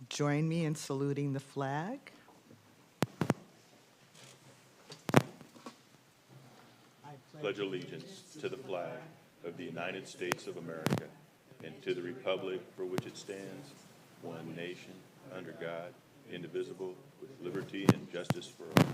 join me in saluting the flag. Pledge allegiance to the flag of the United States of America and to the republic for which it stands, one nation, under God, indivisible, with liberty and justice for all.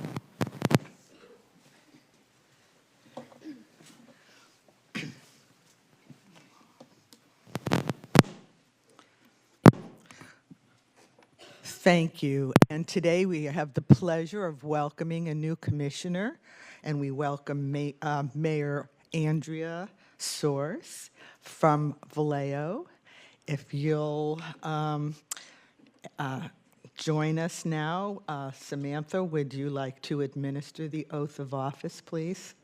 Thank you. And today we have the pleasure of welcoming a new commissioner, and we welcome Mayor Andrea Source from Vallejo. If you'll join us now, Samantha, would you like to administer the oath of office, please?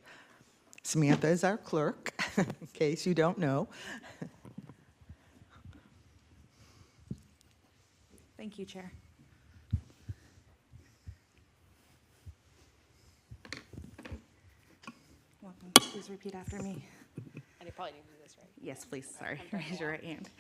Samantha is our clerk, in case you don't know. Thank you, Chair. Welcome. Please repeat after me. And you probably need to do this, right? Yes, please. Sorry. Raise your right hand.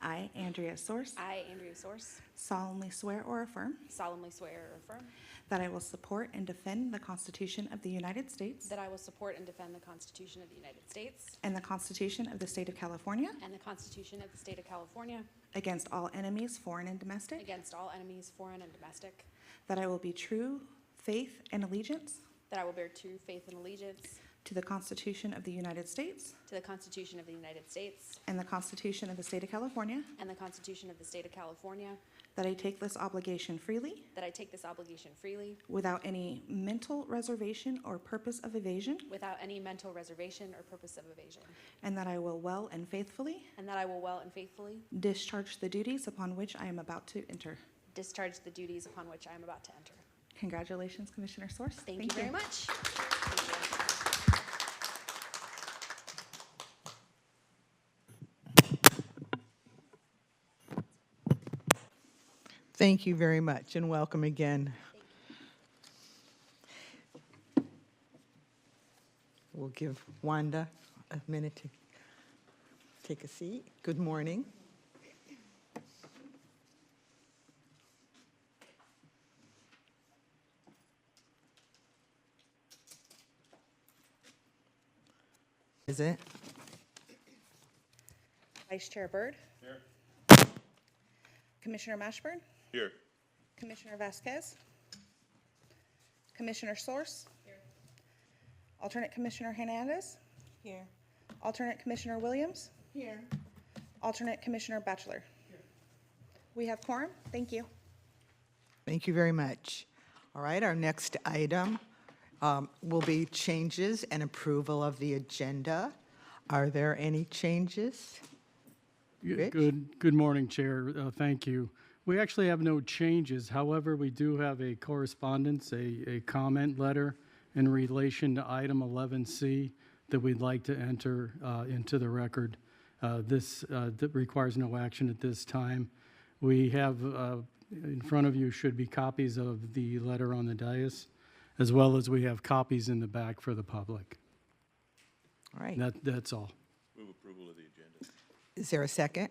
I, Andrea Source, I, Andrea Source, solemnly swear or affirm solemnly swear or affirm that I will support and defend the Constitution of the United States that I will support and defend the Constitution of the United States and the Constitution of the State of California and the Constitution of the State of California against all enemies, foreign and domestic, against all enemies, foreign and domestic, that I will be true faith and allegiance that I will bear true faith and allegiance to the Constitution of the United States to the Constitution of the United States and the Constitution of the State of California, and the Constitution of the State of California, that I take this obligation freely that I take this obligation freely without any mental reservation or purpose of evasion, without any mental reservation or purpose of evasion, and that I will well and faithfully and that I will well and faithfully discharge the duties upon which I am about to enter. discharge the duties upon which I am about to enter. Congratulations, Commissioner Source. Thank you very much. Thank you. Thank you very much, and welcome again. We'll give Wanda a minute to take a seat. Good morning. Is it? Vice Chair Byrd. Here. Commissioner Mashburn. Here. Commissioner Vasquez. Commissioner Source. Here. Alternate Commissioner Hernandez. Here. Alternate Commissioner Williams. Here. Alternate Commissioner Batchelor. Here. We have quorum. Thank you. Thank you very much. All right, our next item will be changes and approval of the agenda. Are there any changes? Rich? Good morning, Chair. Thank you. We actually have no changes. However, we do have a correspondence, a comment letter in relation to item 11C that we'd like to enter into the record. This that requires no action at this time. We have in front of you should be copies of the letter on the dais, as well as we have copies in the back for the public. All right. That's all. Move approval of the agenda. Is there a second?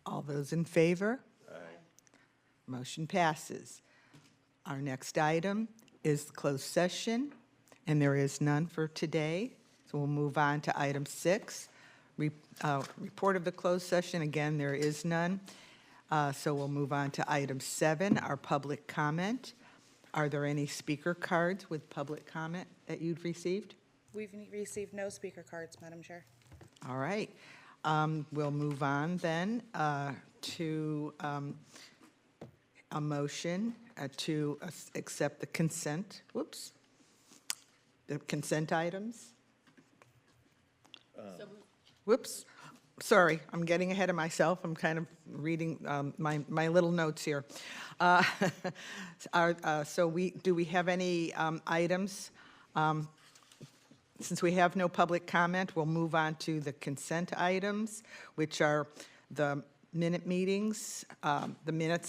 All those in favor? Aye. Motion passes. Our next item is closed session, and there is none for today. So we'll move on to item 6. Report of the closed session. Again, there is none. So we'll move on to item 7, our public comment. Are there any speaker cards with public comment that you've received? We've received no speaker cards, Madam Chair. All right. We'll move on then to a motion to accept the consent, the consent items. Whoops, sorry, I'm getting ahead of myself. I'm kind of reading my little notes here. So do we have any items? Since we have no public comment, we'll move on to the consent items, which are the minutes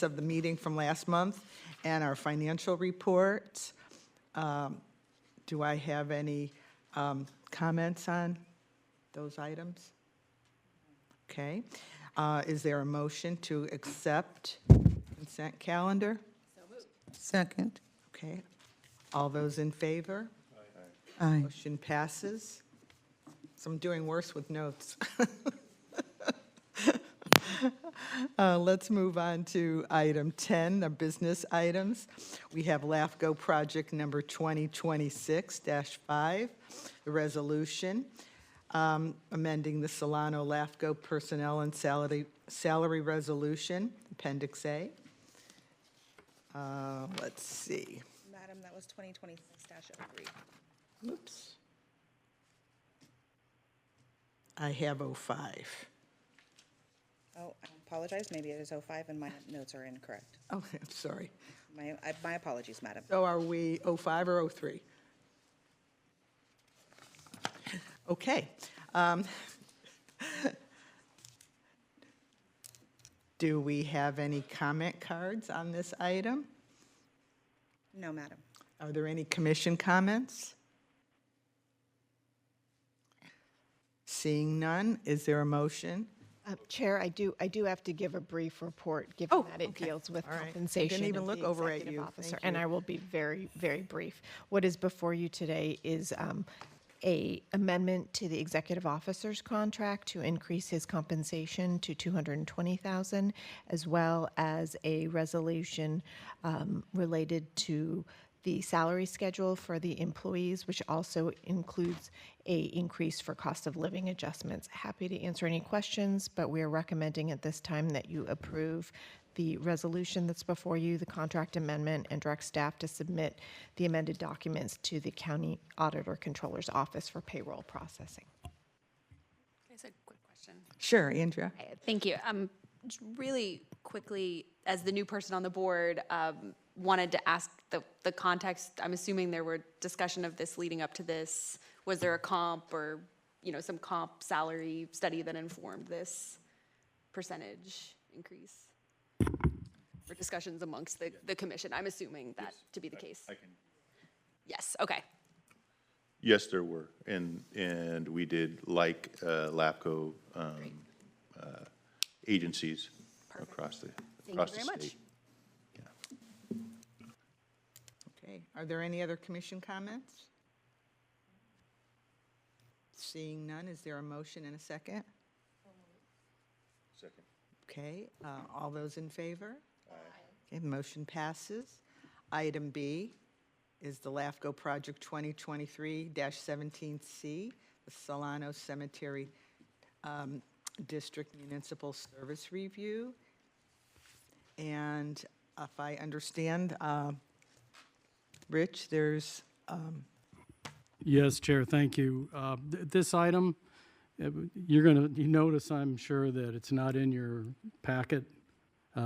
of the meeting from last month, and our financial reports. Do I have any comments on those items? Okay. Is there a motion to accept consent calendar? Second. Okay. All those in favor? Aye. Motion passes. So I'm doing worse with notes. Let's move on to item 10, the business items. We have LAFCO project number 2026-5, the resolution amending the Solano LAFCO personnel and salary resolution, Appendix A. Let's see. Madam, that was 2026-03. Oops. I have 05. Oh, I apologize, maybe it is 05 and my notes are incorrect. Oh, I'm sorry. My apologies, madam. So are we 05 or 03? Okay. Do we have any comment cards on this item? No, madam. Are there any commission comments? Seeing none, is there a motion? Chair, I do have to give a brief report, given Oh, that it okay. deals with All right. I compensation didn't even of look the over at executive you. officer, Thank and you. I will be very, very brief. What is before you today is a amendment to the executive officer's contract to increase his compensation to $220,000, as well as a resolution related to the salary schedule for the employees, which also includes a increase for cost of living adjustments. Happy to answer any questions, but we are recommending at this time that you approve the resolution that's before you, the contract amendment, and direct staff to submit the amended documents to the County Auditor Controller's Office for payroll processing. Here's a quick question. Sure, Andrea. Thank you. Just really quickly, as the new person on the board, wanted to ask the context. I'm assuming there were discussion of this leading up to this. Was there a comp or, some comp salary study that informed this percentage increase? Or discussions amongst the commission? I'm assuming that to be the case. I can. Yes, okay. Yes, there were, and we did, like LAFCO agencies across the Thank you very state. much. Okay, are there any other commission comments? Seeing none, is there a motion and a second? Second. Okay, all those in favor? Okay, the motion passes. Item B is the LAFCO Project 2023-17C, the Solano Cemetery District Municipal Service Review. And if I understand, Rich, there's, Yes, Chair, thank you. This item, you notice, I'm sure, that it's not in your packet,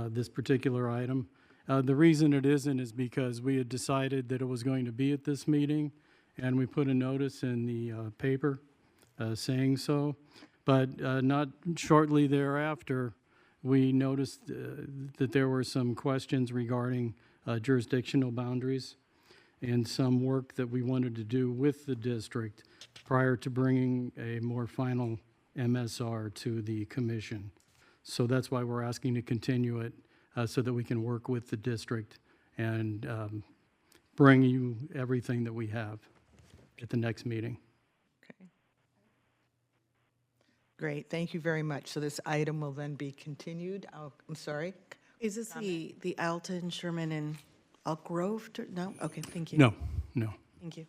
this particular item. The reason it isn't is because we had decided that it was going to be at this meeting, and we put a notice in the paper saying so. But not shortly thereafter, we noticed that there were some questions regarding jurisdictional boundaries and some work that we wanted to do with the district prior to bringing a more final MSR to the commission. So that's why we're asking to continue it so that we can work with the district and bring you everything that we have at the next meeting. okay. Great, thank you very much. So this item will then be continued. I'm sorry. Is this the Alton, Sherman, and Elk Grove? No? Okay, thank you. No. Thank you.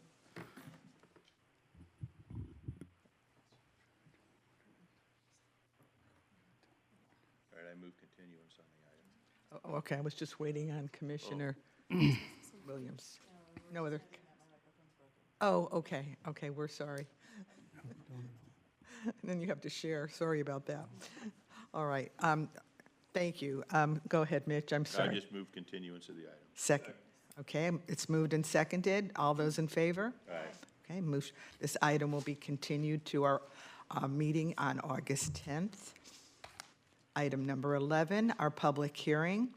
All right, I move continuance on the item. Oh, okay, I was just waiting on Commissioner Williams. No other? Oh, okay, we're sorry. Then you have to share, sorry about that. All right, thank you. Go ahead, Mitch, I'm I sorry. just move continuance of the item. Second, okay, it's moved and seconded. All those in favor? Aye. Okay, this item will be continued to our meeting on August 10th. Item number 11, our public hearing,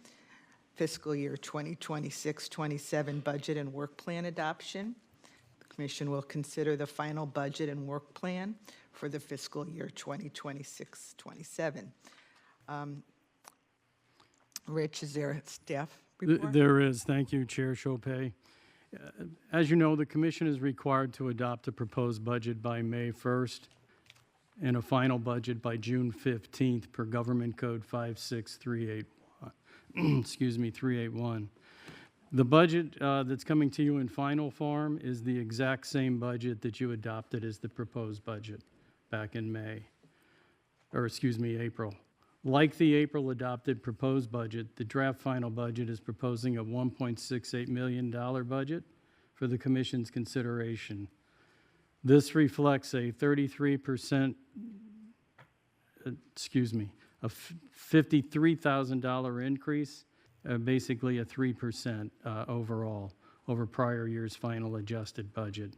fiscal year 2026-27 budget and work plan adoption. The commission will consider the final budget and work plan for the fiscal year 2026-27. Rich, is there a staff report? There is. Thank you, Chair Chopay. As you know, the commission is required to adopt a proposed budget by May 1st and a final budget by June 15th per Government Code 56381. Excuse me, 381. The budget that's coming to you in final form is the exact same budget that you adopted as the proposed budget back in April. Like the April adopted proposed budget, the draft final budget is proposing a $1.68 million budget for the commission's consideration. This reflects a 33%, a $53,000 increase, basically a 3% overall over prior year's final adjusted budget.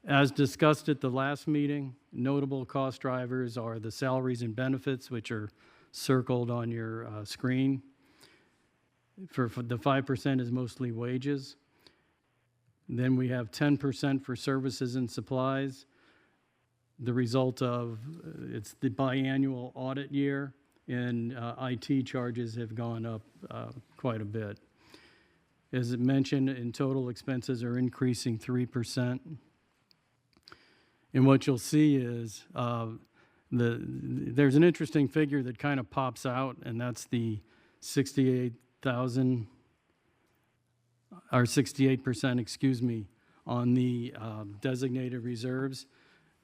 As discussed at the last meeting, notable cost drivers are the salaries and benefits, which are circled on your screen. For the 5% is mostly wages. Then we have 10% for services and supplies. The result of, it's the biannual audit year, and IT charges have gone up quite a bit. As it mentioned, in total, expenses are increasing 3%. And what you'll see is there's an interesting figure that kind of pops out, and that's the 68,000, or 68%, on the designated reserves.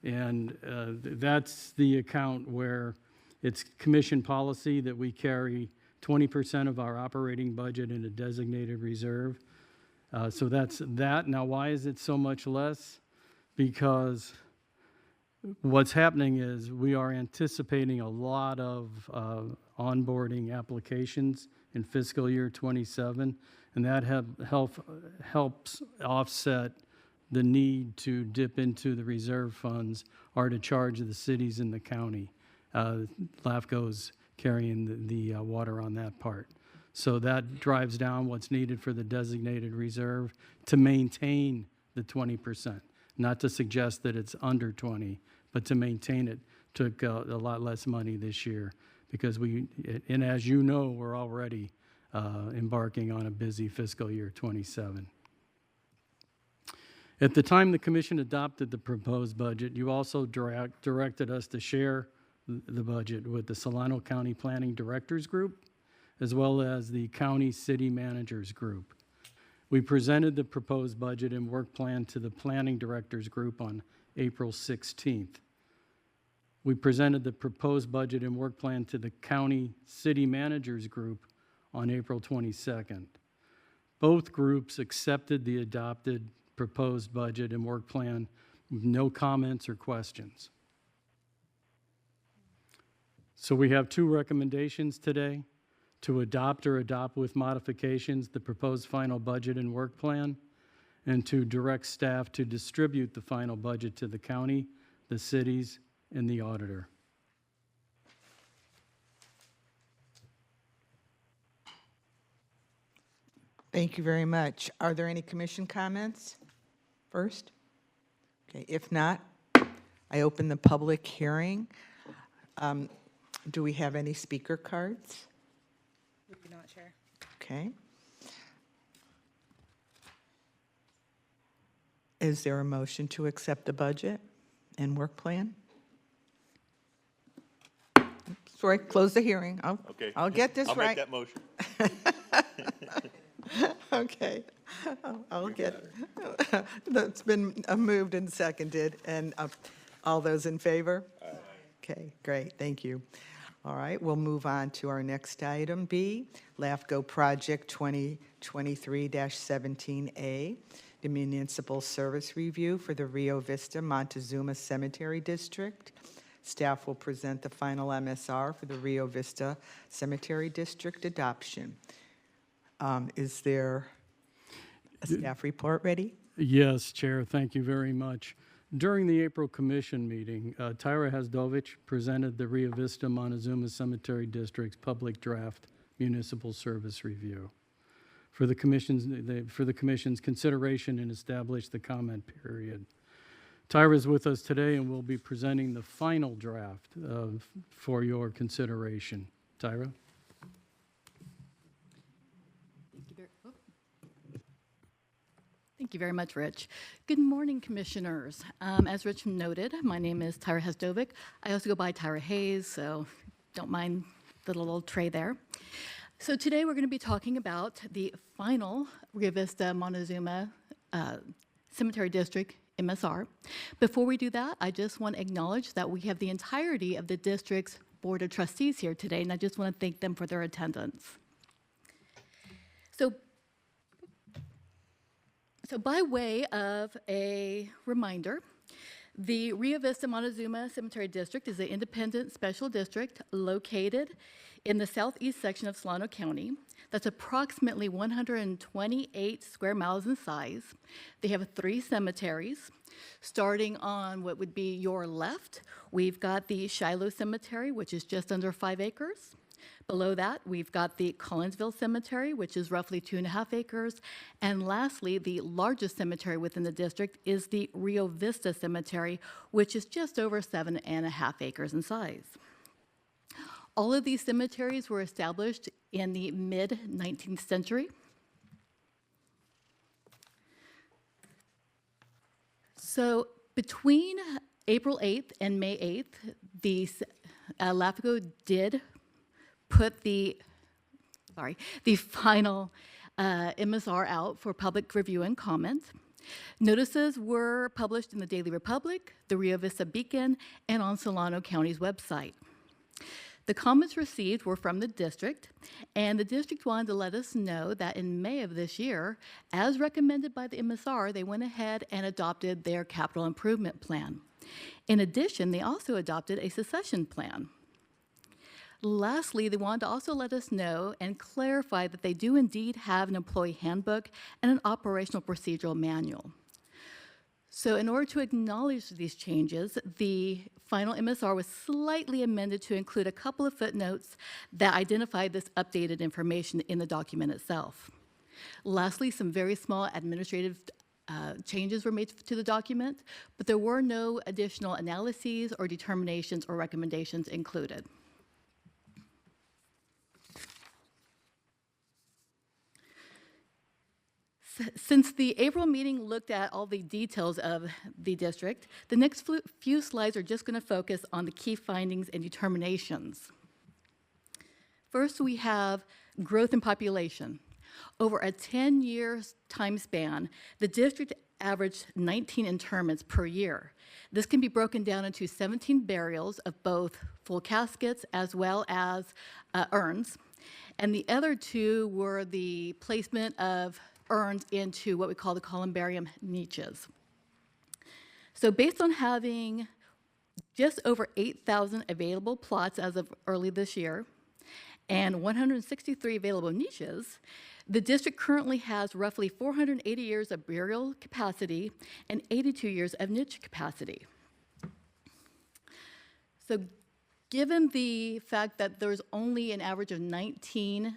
And that's the account where it's commission policy that we carry 20% of our operating budget in a designated reserve. So that's that. Now, why is it so much less? Because what's happening is we are anticipating a lot of onboarding applications in fiscal year 27, and that helps offset the need to dip into the reserve funds or to charge the cities in the county. LAFCO's carrying the water on that part. So that drives down what's needed for the designated reserve to maintain the 20%. Not to suggest that it's under 20, but to maintain it took a lot less money this year because and as you know, we're already embarking on a busy fiscal year 27. At the time the commission adopted the proposed budget, you also directed us to share the budget with the Solano County Planning Directors Group, as well as the County City Managers Group. We presented the proposed budget and work plan to the Planning Directors Group on April 16th. We presented the proposed budget and work plan to the County City Managers Group on April 22nd. Both groups accepted the adopted proposed budget and work plan with no comments or questions. So we have two recommendations today: to adopt or adopt with modifications the proposed final budget and work plan, and to direct staff to distribute the final budget to the county, the cities, and the auditor. Thank you very much. Are there any commission comments first? Okay, if not, I open the public hearing. Do we have any speaker cards? We do not, Chair. Okay. Is there a motion to accept the budget and work plan? Sorry, close the hearing. Okay. I'll get this I'll right. make that motion. Okay, I'll get, that's been moved and seconded, and all those in favor? Aye. Okay, great, thank you. All right, we'll move on to our next item, B, LAFCO Project 2023-17A, the Municipal Service Review for the Rio Vista Montezuma Cemetery District. Staff will present the final MSR for the Rio Vista Cemetery District adoption. Is there a staff report ready? Yes, Chair, thank you very much. During the April Commission meeting, Tyra Hasdovich presented the Rio Vista Montezuma Cemetery District's public draft municipal service review for the commission's consideration and established the comment period. Tyra's with us today and will be presenting the final draft for your consideration. Tyra? Thank you very much, Rich. Good morning, Commissioners. As Rich noted, my name is Tyra Hesdovic. I also go by Tyra Hayes, so don't mind the little tray there. So today we're going to be talking about the final Rio Vista Montezuma Cemetery District MSR. Before we do that, I just want to acknowledge that we have the entirety of the district's Board of Trustees here today, and I just want to thank them for their attendance. So by way of a reminder, the Rio Vista Montezuma Cemetery District is an independent special district located in the southeast section of Solano County. That's approximately 128 square miles in size. They have 3 cemeteries. Starting on what would be your left, we've got the Shiloh Cemetery, which is just under 5 acres. Below that, we've got the Collinsville Cemetery, which is roughly 2.5 acres. And lastly, the largest cemetery within the district is the Rio Vista Cemetery, which is just over 7.5 acres in size. All of these cemeteries were established in the mid-19th century. So between April 8th and May 8th, the LAFCO did put the final MSR out for public review and comment. Notices were published in the Daily Republic, the Rio Vista Beacon, and on Solano County's website. The comments received were from the district, and the district wanted to let us know that in May of this year, as recommended by the MSR, they went ahead and adopted their capital improvement plan. In addition, they also adopted a succession plan. Lastly, they wanted to also let us know and clarify that they do indeed have an employee handbook and an operational procedural manual. So in order to acknowledge these changes, the final MSR was slightly amended to include a couple of footnotes that identified this updated information in the document itself. Lastly, some very small administrative changes were made to the document, but there were no additional analyses or determinations or recommendations included. Since the April meeting looked at all the details of the district, the next few slides are just going to focus on the key findings and determinations. First, we have growth in population. Over a 10-year time span, the district averaged 19 interments per year. This can be broken down into 17 burials of both full caskets as well as urns, and the other 2 were the placement of urns into what we call the columbarium niches. So based on having just over 8,000 available plots as of early this year and 163 available niches, the district currently has roughly 480 years of burial capacity and 82 years of niche capacity. So given the fact that there's only an average of 19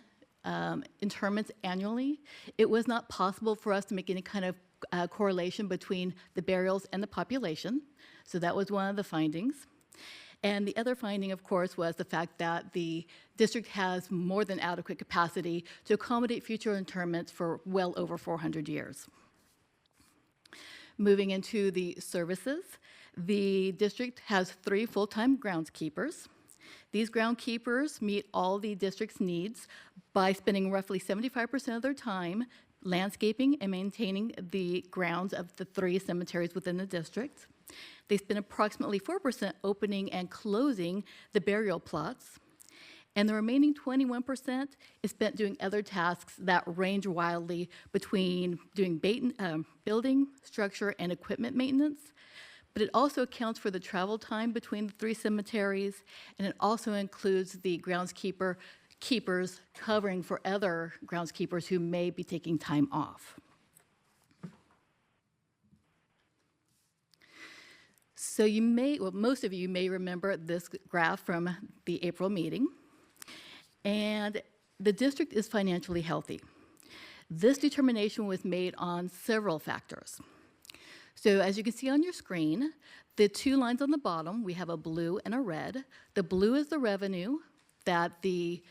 interments annually, it was not possible for us to make any kind of correlation between the burials and the population. So that was one of the findings. And the other finding, of course, was the fact that the district has more than adequate capacity to accommodate future interments for well over 400 years. Moving into the services, the district has 3 full-time groundskeepers. These groundskeepers meet all the district's needs by spending roughly 75% of their time landscaping and maintaining the grounds of the 3 cemeteries within the district. They spend approximately 4% opening and closing the burial plots. And the remaining 21% is spent doing other tasks that range wildly between doing building, structure, and equipment maintenance. But it also accounts for the travel time between the 3 cemeteries, and it also includes the keepers covering for other groundskeepers who may be taking time off. So most of you may remember this graph from the April meeting, and the district is financially healthy. This determination was made on several factors. So as you can see on your screen, the two lines on the bottom, we have a blue and a red. The blue is the revenue that the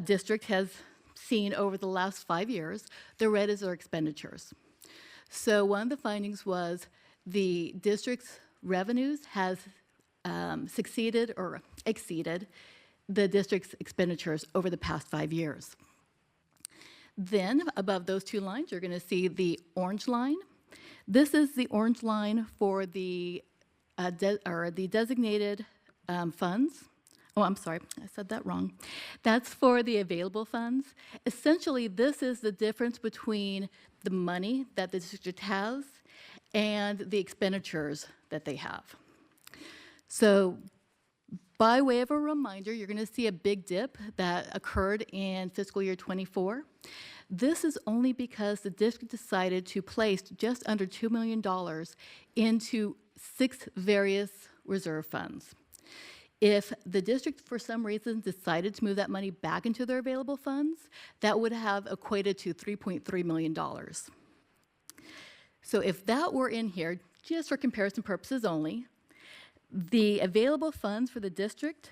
district has seen over the last 5 years. The red is our expenditures. So one of the findings was the district's revenues has succeeded or exceeded the district's expenditures over the past 5 years. Then above those two lines, you're going to see the orange line. This is the orange line for the designated funds. Oh, I'm sorry, I said that wrong. That's for the available funds. Essentially, this is the difference between the money that the district has and the expenditures that they have. So by way of a reminder, you're going to see a big dip that occurred in fiscal year '24. This is only because the district decided to place just under $2 million into 6 various reserve funds. If the district, for some reason, decided to move that money back into their available funds, that would have equated to $3.3 million. So if that were in here, just for comparison purposes only, the available funds for the district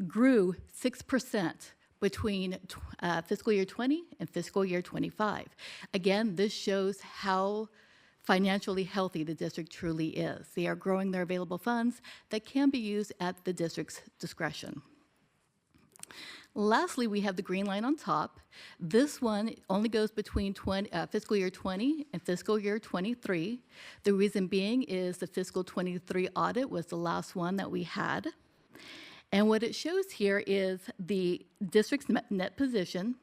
grew 6% between fiscal year 20 and fiscal year 25. Again, this shows how financially healthy the district truly is. They are growing their available funds that can be used at the district's discretion. Lastly, we have the green line on top. This one only goes between fiscal year 20 and fiscal year 23. The reason being is the fiscal 23 audit was the last one that we had. And what it shows here is the district's net position,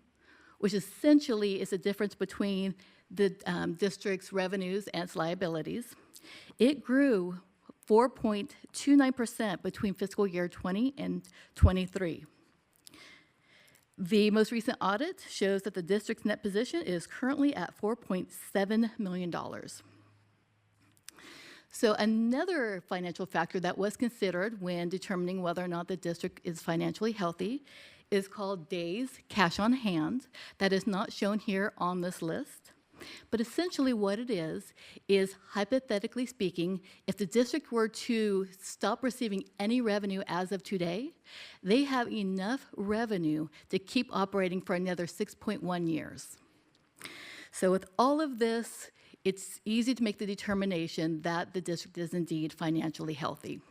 which essentially is the difference between the district's revenues and its liabilities. It grew 4.29% between fiscal year 20 and 23. The most recent audit shows that the district's net position is currently at $4.7 million. So another financial factor that was considered when determining whether or not the district is financially healthy is called days cash on hand. That is not shown here on this list. But essentially what it is hypothetically speaking, if the district were to stop receiving any revenue as of today, they have enough revenue to keep operating for another 6.1 years. So with all of this, it's easy to make the determination that the district is indeed financially healthy.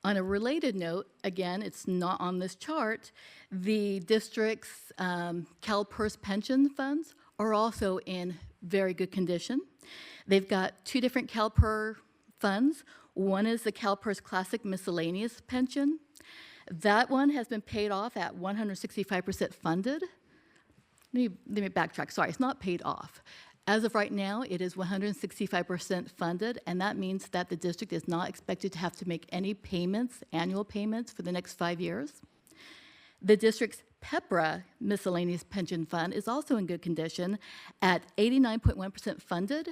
On a related note, again, it's not on this chart, the district's CalPERS pension funds are also in very good condition. They've got 2 different CalPERS funds. One is the CalPERS Classic Miscellaneous Pension. That one has been paid off at 165% funded. Let me backtrack. Sorry, it's not paid off. As of right now, it is 165% funded, and that means that the district is not expected to have to make any payments, annual payments, for the next 5 years. The district's PEPRA Miscellaneous Pension Fund is also in good condition at 89.1% funded.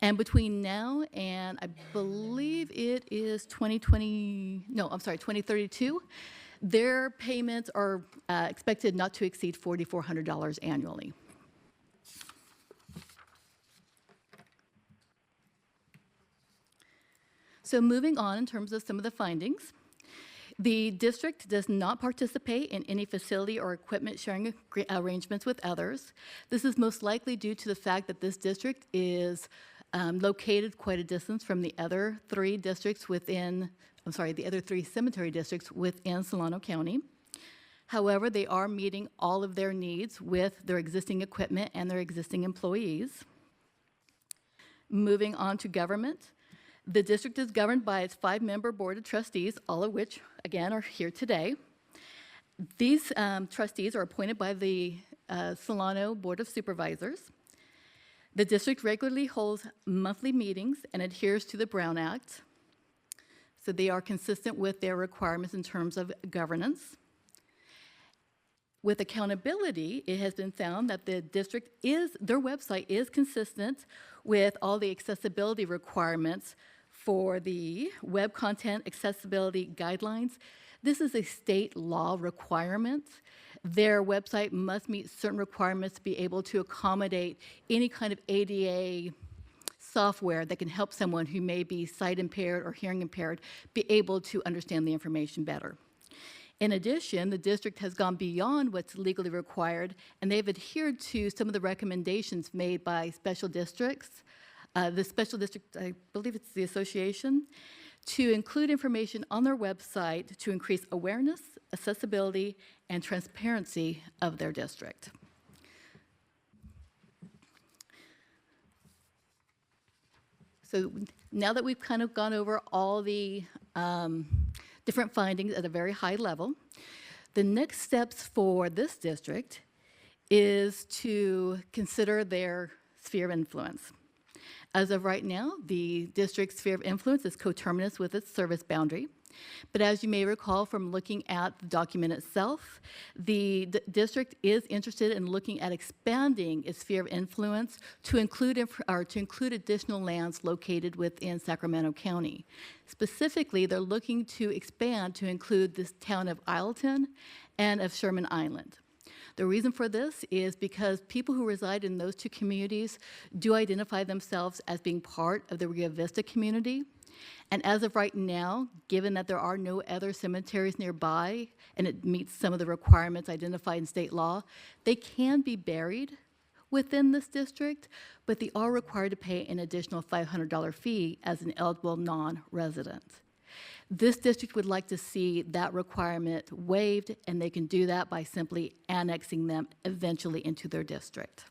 And between now and I believe it is 2032, their payments are expected not to exceed $4,400 annually. So moving on in terms of some of the findings. The district does not participate in any facility or equipment sharing arrangements with others. This is most likely due to the fact that this district is located quite a distance from the other 3 districts within, the other 3 cemetery districts within Solano County. However, they are meeting all of their needs with their existing equipment and their existing employees. Moving on to government. The district is governed by its 5-member board of trustees, all of which, again, are here today. These trustees are appointed by the Solano Board of Supervisors. The district regularly holds monthly meetings and adheres to the Brown Act. So they are consistent with their requirements in terms of governance. With accountability, it has been found that the district their website is consistent with all the accessibility requirements for the Web Content Accessibility Guidelines. This is a state law requirement. Their website must meet certain requirements to be able to accommodate any kind of ADA software that can help someone who may be sight impaired or hearing impaired be able to understand the information better. In addition, the district has gone beyond what's legally required, and they've adhered to some of the recommendations made by special districts. The special district, I believe it's the association, to include information on their website to increase awareness, accessibility, and transparency of their district. So now that we've kind of gone over all the different findings at a very high level, the next steps for this district is to consider their sphere of influence. As of right now, the district's sphere of influence is coterminous with its service boundary. But as you may recall from looking at the document itself, the district is interested in looking at expanding its sphere of influence to include additional lands located within Sacramento County. Specifically, they're looking to expand to include this town of Isleton and of Sherman Island. The reason for this is because people who reside in those two communities do identify themselves as being part of the Rio Vista community. And as of right now, given that there are no other cemeteries nearby and it meets some of the requirements identified in state law, they can be buried within this district, but they are required to pay an additional $500 fee as an eligible non-resident. This district would like to see that requirement waived, and they can do that by simply annexing them eventually into their district.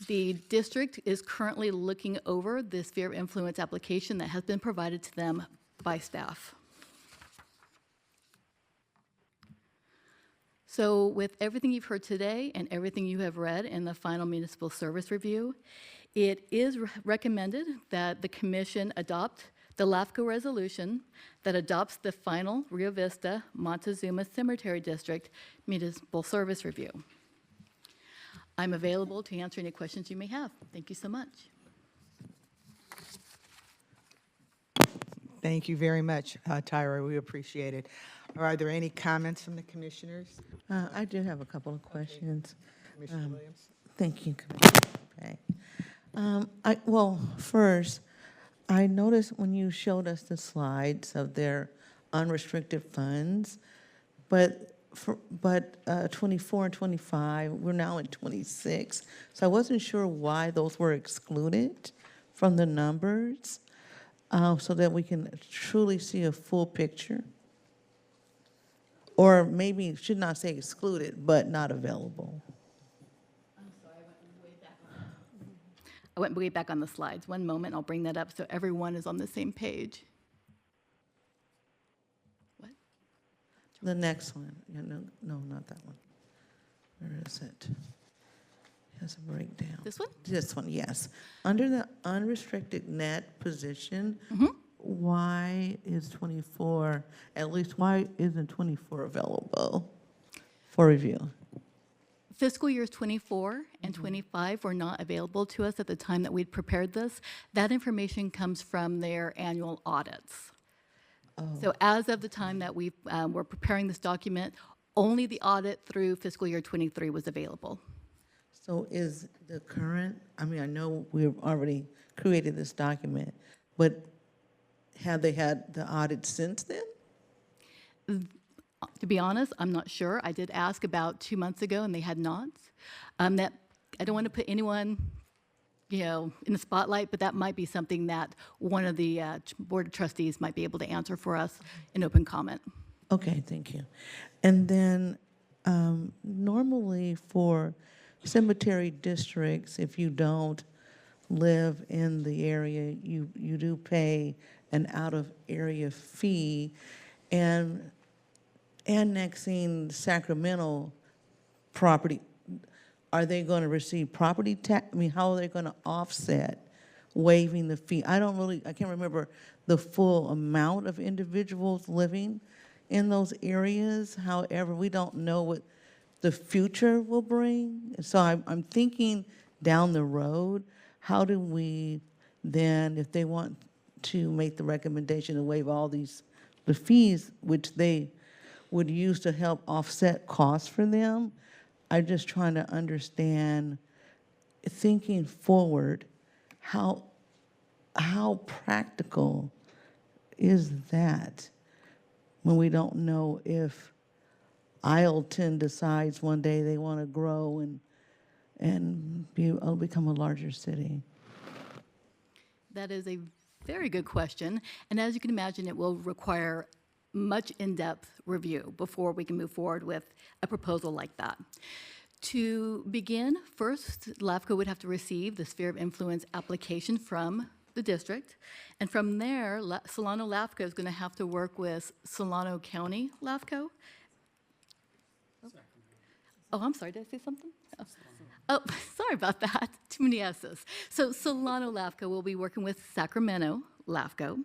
The district is currently looking over the sphere of influence application that has been provided to them by staff. So with everything you've heard today and everything you have read in the final municipal service review, it is recommended that the commission adopt the LAFCO resolution that adopts the final Rio Vista Montezuma Cemetery District municipal service review. I'm available to answer any questions you may have. Thank you so much. Thank you very much, Tyra. We appreciate it. Are there any comments from the commissioners? I do have a couple of questions. Commissioner Williams? Thank you, Commissioner Pay. Well, first, I noticed when you showed us the slides of their unrestricted funds, but 24 and 25, we're now at 26. So I wasn't sure why those were excluded from the numbers, so that we can truly see a full picture. Or maybe should not say excluded, but not available. I went way back on the slides. One moment, I'll bring that up so everyone is on the same page. What? The next one, yeah, no, not that one. Where is it? It has a breakdown. This one? This one, yes. Under the unrestricted net position, why is 24, at least why isn't 24 available for review? Fiscal years 24 and 25 were not available to us at the time that we'd prepared this. That information comes from their annual audits. So as of the time that we were preparing this document, only the audit through fiscal year 23 was available. So is the current, I mean, I know we've already created this document, but have they had the audit since then? To be honest, I'm not sure. I did ask about 2 months ago, and they had not. That I don't want to put anyone, in the spotlight, but that might be something that one of the Board of Trustees might be able to answer for us in open comment. Okay, thank you. And then normally for cemetery districts, if you don't live in the area, you do pay an out-of-area fee. And annexing Sacramento property, are they going to receive property tax? I mean, how are they going to offset waiving the fee? I can't remember the full amount of individuals living in those areas. However, we don't know what the future will bring. So I'm thinking down the road, how do we then, if they want to make the recommendation to waive all the fees, which they would use to help offset costs for them, I'm just trying to understand, thinking forward, how practical is that when we don't know if Isleton decides one day they want to grow and become a larger city? That is a very good question. And as you can imagine, it will require much in-depth review before we can move forward with a proposal like that. To begin, first, LAFCO would have to receive the sphere of influence application from the district. And from there, Solano LAFCO is going to have to work with Solano County LAFCO. Oh, I'm sorry, did I say something? Oh, sorry about that. Too many S's. So Solano LAFCO will be working with Sacramento LAFCO.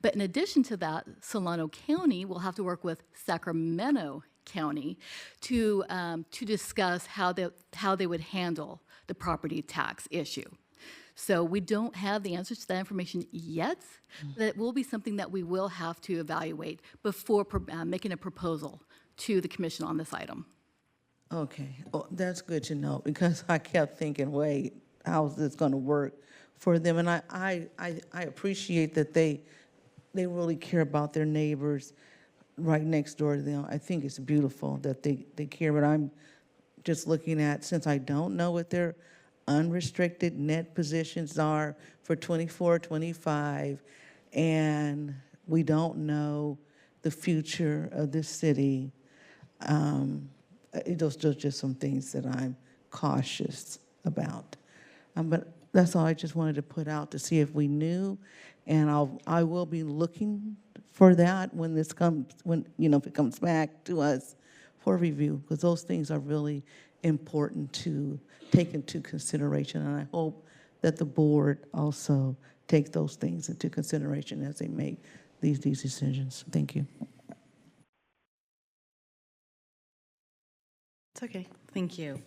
But in addition to that, Solano County will have to work with Sacramento County to discuss how they would handle the property tax issue. So we don't have the answers to that information yet. That will be something that we will have to evaluate before making a proposal to the commission on this item. Okay, well, that's good to know, because I kept thinking, wait, how's this going to work for them? And I appreciate that they really care about their neighbors right next door to them. I think it's beautiful that they care, but I'm just looking at, since I don't know what their unrestricted net positions are for 24, 25, and we don't know the future of this city, those are just some things that I'm cautious about. But that's all I just wanted to put out to see if we knew, and I will be looking for that when this comes, if it comes back to us for review, because those things are really important to take into consideration, and I hope that the board also take those things into consideration as they make these decisions. Thank you. It's okay, thank you.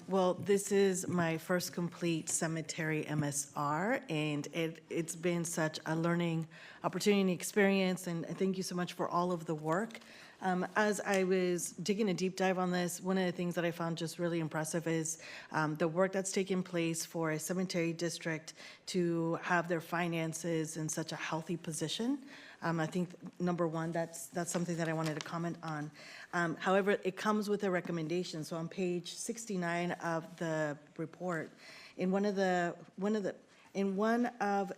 Well, this is my first complete cemetery MSR, and it's been such a learning opportunity and experience, and thank you so much for all of the work. As I was digging a deep dive on this, one of the things that I found just really impressive is the work that's taken place for a cemetery district to have their finances in such a healthy position. I think, number one, that's something that I wanted to comment on. However, it comes with a recommendation. So on page 69 of the report, in one of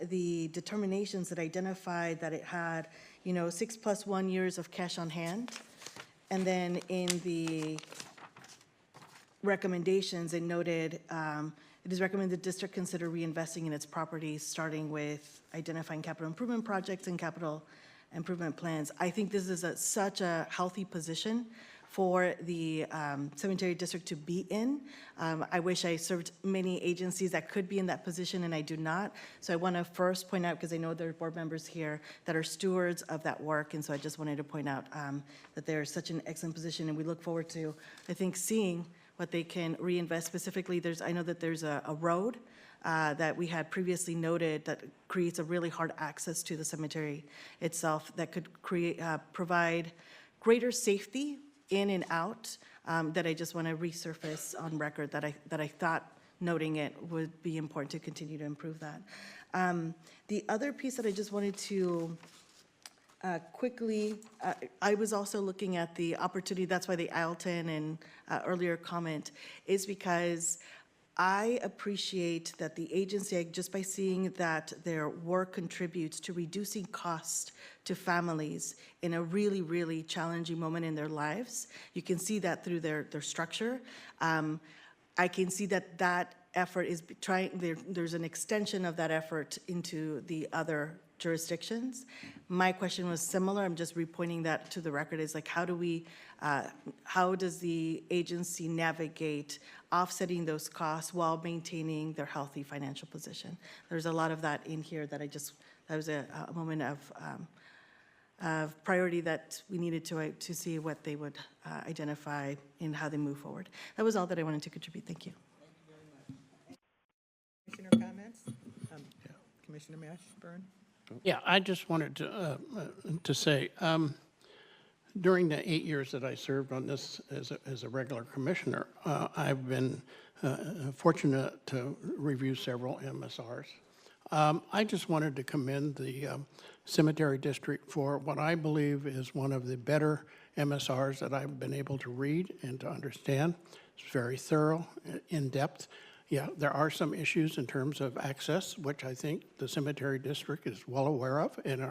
the determinations that identified that it had, 6+1 years of cash on hand, and then in the recommendations, it noted it is recommended the district consider reinvesting in its properties, starting with identifying capital improvement projects and capital improvement plans. I think this is such a healthy position for the cemetery district to be in. I wish I served many agencies that could be in that position, and I do not. So I want to first point out, because I know there are board members here that are stewards of that work, and so I just wanted to point out that they're such an excellent position, and we look forward to, I think, seeing what they can reinvest. Specifically, I know that there's a road that we had previously noted that creates a really hard access to the cemetery itself that could provide greater safety in and out, that I just want to resurface on record that I thought noting it would be important to continue to improve that. The other piece that I just wanted to quickly, I was also looking at the opportunity, that's why the Isleton and earlier comment, is because I appreciate that the agency, just by seeing that their work contributes to reducing cost to families in a really, really challenging moment in their lives. You can see that through their structure. I can see that effort is there's an extension of that effort into the other jurisdictions. My question was similar. I'm just repointing that to the record, is like, how does the agency navigate offsetting those costs while maintaining their healthy financial position? There's a lot of that in here that that was a moment of priority that we needed to see what they would identify in how they move forward. That was all that I wanted to contribute. Thank you. Commissioner comments? Commissioner Mashburn? Yeah, I just wanted to say, During the 8 years that I served on this as a regular commissioner, I've been fortunate to review several MSRs. I just wanted to commend the Cemetery District for what I believe is one of the better MSRs that I've been able to read and to understand. It's very thorough, in-depth. Yeah, there are some issues in terms of access, which I think the Cemetery District is well aware of, and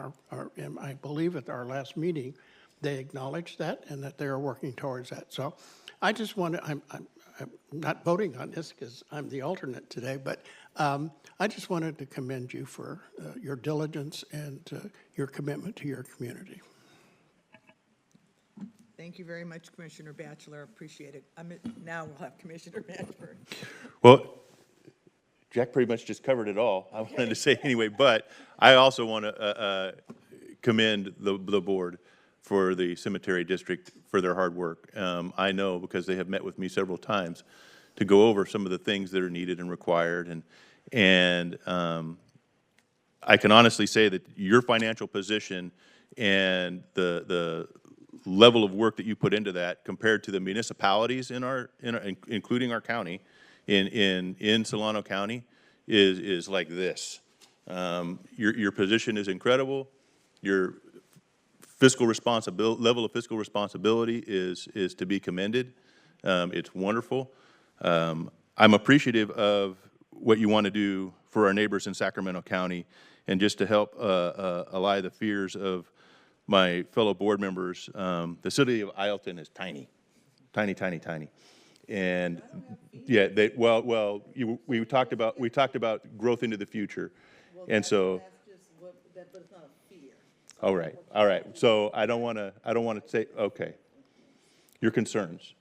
and I believe at our last meeting, they acknowledged that and that they are working towards that. So I just want to, I'm not voting on this because I'm the alternate today, but I just wanted to commend you for your diligence and your commitment to your community. Thank you very much, Commissioner Batchelor. Appreciate it. Now we'll have Commissioner Mashburn. Well, Jack pretty much just covered it all, I wanted to say anyway, but I also want to commend the board for the Cemetery District for their hard work. I know because they have met with me several times to go over some of the things that are needed and required, and I can honestly say that your financial position and the level of work that you put into that compared to the municipalities including our county, in Solano County, is like this. Your position is incredible. Your level of fiscal responsibility is to be commended. It's wonderful. I'm appreciative of what you want to do for our neighbors in Sacramento County, and just to help allay the fears of my fellow board members. The city of Ileton is tiny, tiny, tiny, tiny. And yeah, we talked about growth into the future. And so, But it's not a fear. all right. So I don't want to say, okay, your concerns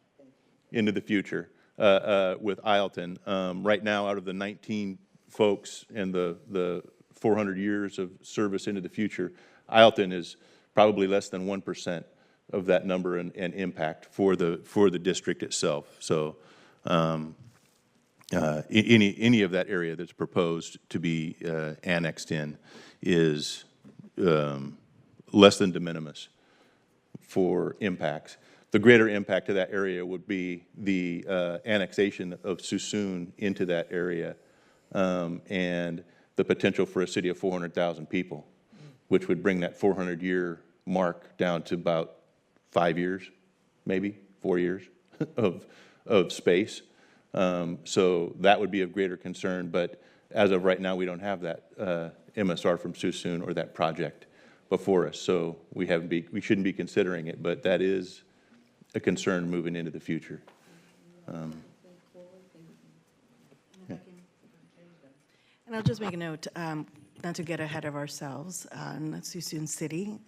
into the future with Ileton. Right now, out of the 19 folks and the 400 years of service into the future, Ileton is probably less than 1% of that number and impact for the district itself. So any of that area that's proposed to be annexed in is less than de minimis for impacts. The greater impact to that area would be the annexation of Suisun into that area, and the potential for a city of 400,000 people, which would bring that 400-year mark down to about 5 years, maybe 4 years of space. So that would be of greater concern, but as of right now, we don't have that MSR from Suisun or that project before us, so we shouldn't be considering it, but that is a concern moving into the future. And I'll just make a note, not to get ahead of ourselves, on Suisun City.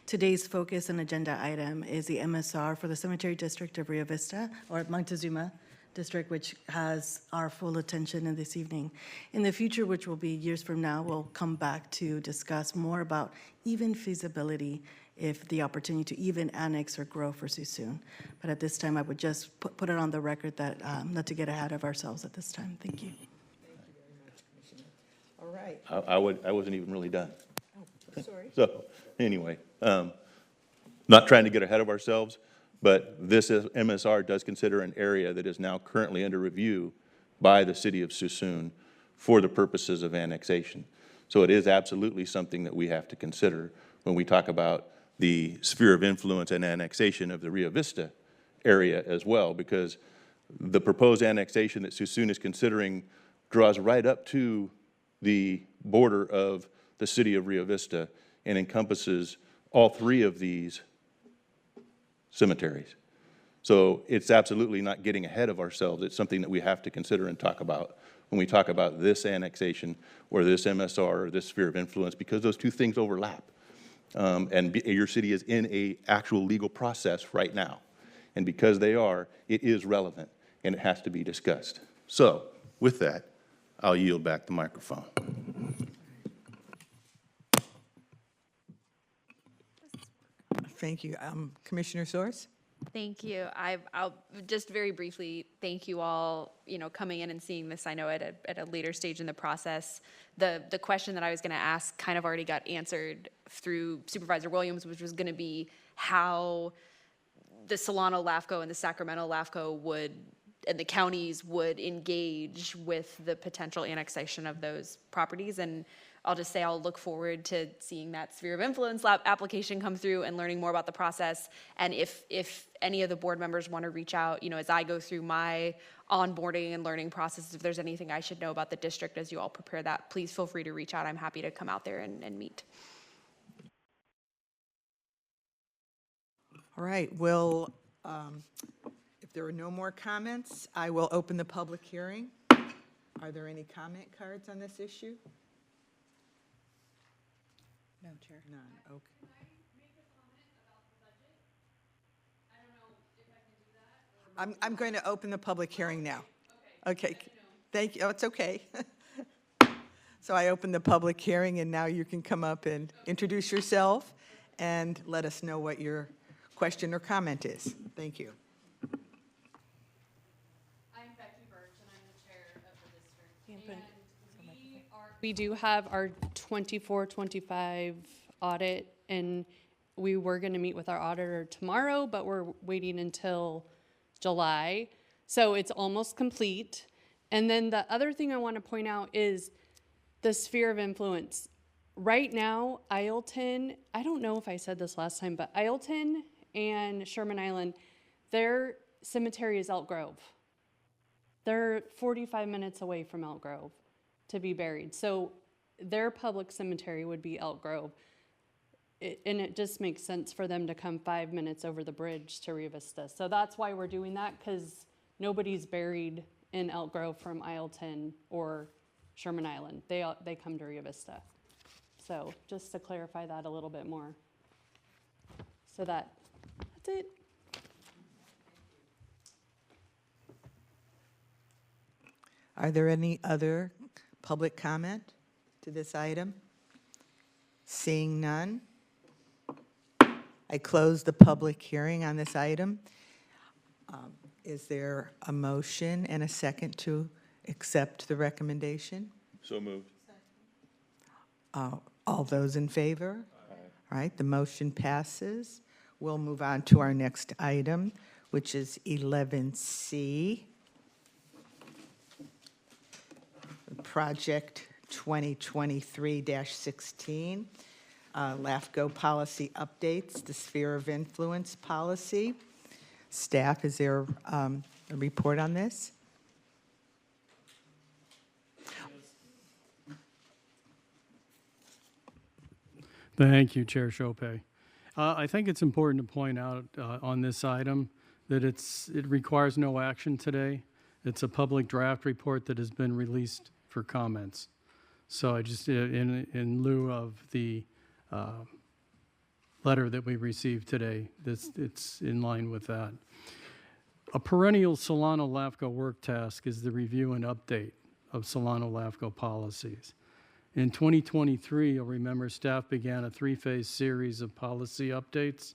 Today's focus and agenda item is the MSR for the Cemetery District of Rio Vista, or Montezuma District, which has our full attention in this evening. In the future, which will be years from now, we'll come back to discuss more about even feasibility, if the opportunity to even annex or grow for Suisun. But at this time, I would just put it on the record that not to get ahead of ourselves at this time. Thank you. All right. I wasn't even really done. Oh, sorry. So anyway, not trying to get ahead of ourselves, but this MSR does consider an area that is now currently under review by the city of Suisun for the purposes of annexation. So it is absolutely something that we have to consider when we talk about the sphere of influence and annexation of the Rio Vista area as well, because the proposed annexation that Suisun is considering draws right up to the border of the city of Rio Vista and encompasses all three of these cemeteries. So it's absolutely not getting ahead of ourselves. It's something that we have to consider and talk about when we talk about this annexation or this MSR or this sphere of influence, because those two things overlap. And your city is in a actual legal process right now. And because they are, it is relevant and it has to be discussed. So with that, I'll yield back the microphone. Thank you. Commissioner Soares? Thank you. I'll just very briefly thank you all, coming in and seeing this, I know at a later stage in the process. The question that I was going to ask kind of already got answered through Supervisor Williams, which was going to be how the Solano LAFCO and the Sacramento LAFCO and the counties would engage with the potential annexation of those properties. And I'll just say I'll look forward to seeing that sphere of influence application come through and learning more about the process. And if any of the board members want to reach out, as I go through my onboarding and learning process, if there's anything I should know about the district as you all prepare that, please feel free to reach out. I'm happy to come out there and meet. All right, if there are no more comments, I will open the public hearing. Are there any comment cards on this issue? No, Chair. None, okay. I'm going to open the public hearing now. Okay, thank you. Oh, it's okay. So I open the public hearing, and now you can come up and introduce yourself and let us know what your question or comment is. Thank you. I'm Becky Birch, and I'm the chair of the district. And we do have our 24-25 audit, and we were going to meet with our auditor tomorrow, but we're waiting until July. So it's almost complete. And then the other thing I want to point out is the sphere of influence. Right now, Isleton, I don't know if I said this last time, but Isleton and Sherman Island, their cemetery is Elk Grove. They're 45 minutes away from Elk Grove to be buried. So their public cemetery would be Elk Grove. And it just makes sense for them to come 5 minutes over the bridge to Rio Vista. So that's why we're doing that, because nobody's buried in Elk Grove from Isleton or Sherman Island. They come to Rio Vista. So just to clarify that a little bit more. So that's it. Are there any other public comment to this item? Seeing none, I close the public hearing on this item. Is there a motion and a second to accept the recommendation? So moved. All those in favor? All right, the motion passes. We'll move on to our next item, which is 11C. Project 2023-16, LAFCO policy updates, the sphere of influence policy. Staff, is there a report on this? Thank you, Chair Chope. I think it's important to point out on this item that it requires no action today. It's a public draft report that has been released for comments. So I just, in lieu of the letter that we received today, it's in line with that. A perennial Solano LAFCO work task is the review and update of Solano LAFCO policies. In 2023, you'll remember staff began a three-phase series of policy updates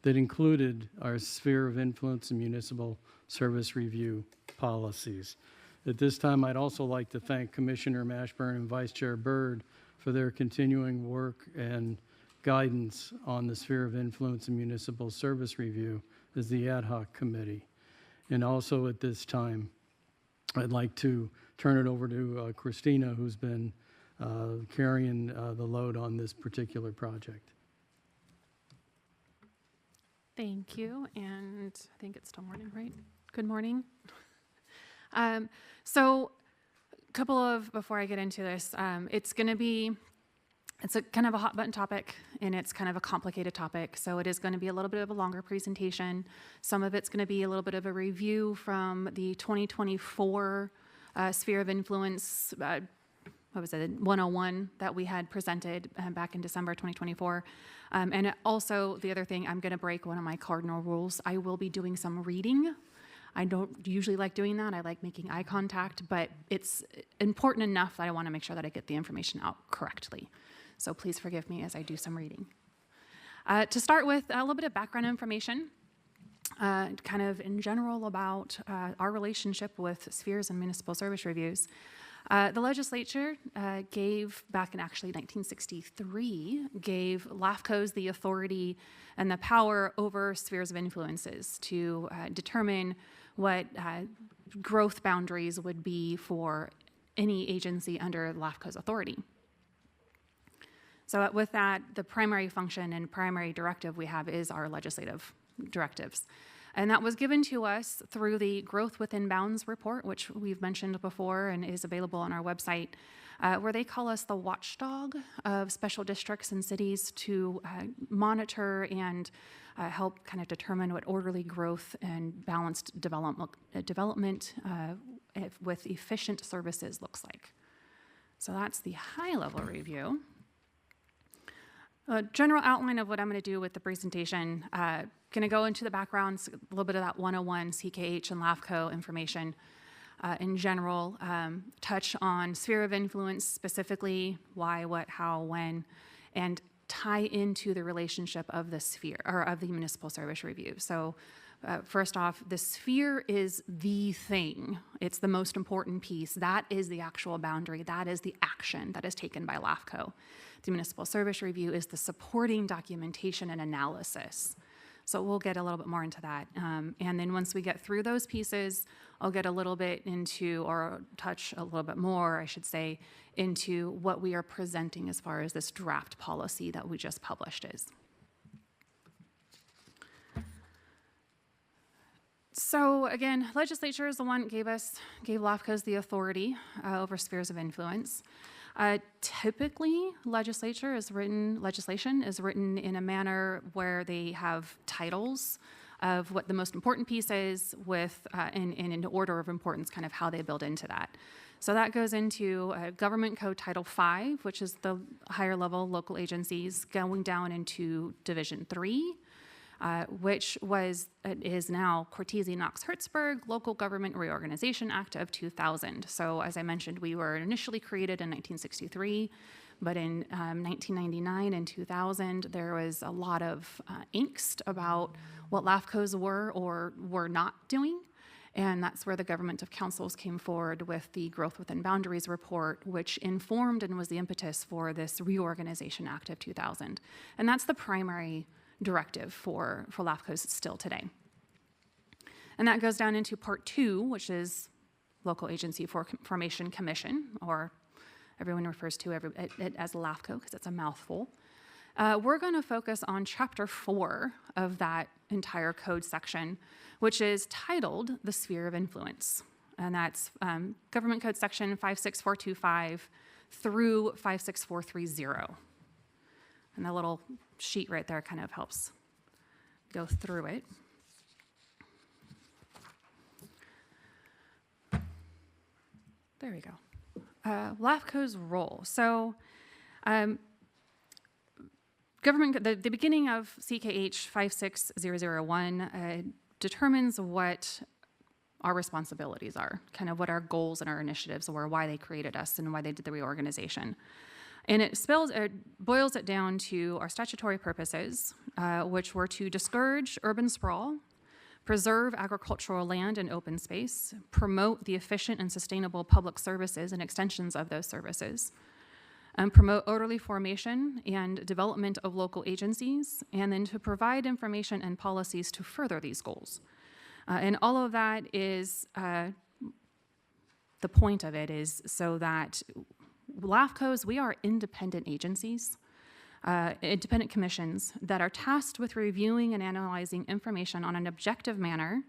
that included our sphere of influence and municipal service review policies. At this time, I'd also like to thank Commissioner Mashburn and Vice Chair Byrd for their continuing work and guidance on the sphere of influence and municipal service review as the ad hoc committee. And also at this time, I'd like to turn it over to Christina, who's been carrying the load on this particular project. Thank you, and I think it's still morning, right? Good morning. So before I get into this, it's a kind of a hot button topic, and it's kind of a complicated topic. So it is going to be a little bit of a longer presentation. Some of it's going to be a little bit of a review from the 2024 Sphere of Influence 101 that we had presented back in December 2024. And also, the other thing, I'm going to break one of my cardinal rules. I will be doing some reading. I don't usually like doing that. I like making eye contact, but it's important enough that I want to make sure that I get the information out correctly. So please forgive me as I do some reading. To start with, a little bit of background information. kind of in general about our relationship with spheres and municipal service reviews. The legislature gave, back in actually 1963, gave LAFCOs the authority and the power over spheres of influences to determine what growth boundaries would be for any agency under LAFCO's authority. So with that, the primary function and primary directive we have is our legislative directives. And that was given to us through the Growth Within Bounds report, which we've mentioned before and is available on our website, where they call us the watchdog of special districts and cities to monitor and help kind of determine what orderly growth and balanced development with efficient services looks like. So that's the high-level review. A general outline of what I'm going to do with the presentation. Going to go into the background, a little bit of that 101 CKH and LAFCO information in general, touch on sphere of influence specifically, why, what, how, when, and tie into the relationship of the sphere, or of the municipal service review. So first off, the sphere is the thing. It's the most important piece. That is the actual boundary. That is the action that is taken by LAFCO. The municipal service review is the supporting documentation and analysis. So we'll get a little bit more into that. And then once we get through those pieces, I'll get a little bit into, or touch a little bit more, I should say, into what we are presenting as far as this draft policy that we just published is. So again, legislature is the one gave LAFCOs the authority over spheres of influence. Typically, legislation is written in a manner where they have titles of what the most important piece is with, in order of importance, kind of how they build into that. So that goes into Government Code Title V, which is the higher level local agencies, going down into Division 3, which is now Cortese Knox-Hertzberg Local Government Reorganization Act of 2000. So as I mentioned, we were initially created in 1963, but in 1999 and 2000, there was a lot of angst about what LAFCOs were or were not doing. And that's where the Government of Councils came forward with the Growth Within Boundaries report, which informed and was the impetus for this Reorganization Act of 2000. And that's the primary directive for LAFCOs still today. And that goes down into Part 2, which is Local Agency Formation Commission, or everyone refers to it as LAFCO because it's a mouthful. We're going to focus on Chapter 4 of that entire code section, which is titled The Sphere of Influence. And that's Government Code Section 56425 through 56430. And the little sheet right there kind of helps go through it. There we go. LAFCO's role. So the beginning of CKH 56001 determines what our responsibilities are, kind of what our goals and our initiatives were, why they created us and why they did the reorganization. And it boils it down to our statutory purposes, which were to discourage urban sprawl, preserve agricultural land and open space, promote the efficient and sustainable public services and extensions of those services, and promote orderly formation and development of local agencies, and then to provide information and policies to further these goals. And all of that is, the point of it is so that LAFCOs, we are independent agencies, independent commissions that are tasked with reviewing and analyzing information on an objective manner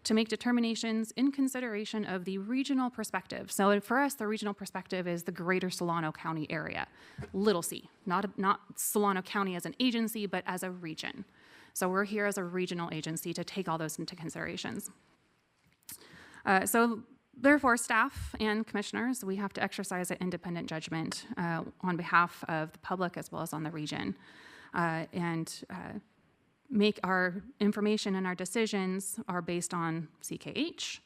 to make determinations in consideration of the regional perspective. So for us, the regional perspective is the greater Solano County area, little c, not Solano County as an agency, but as a region. So we're here as a regional agency to take all those into considerations. So therefore, staff and commissioners, we have to exercise an independent judgment on behalf of the public as well as on the region, and make our information and our decisions are based on CKH,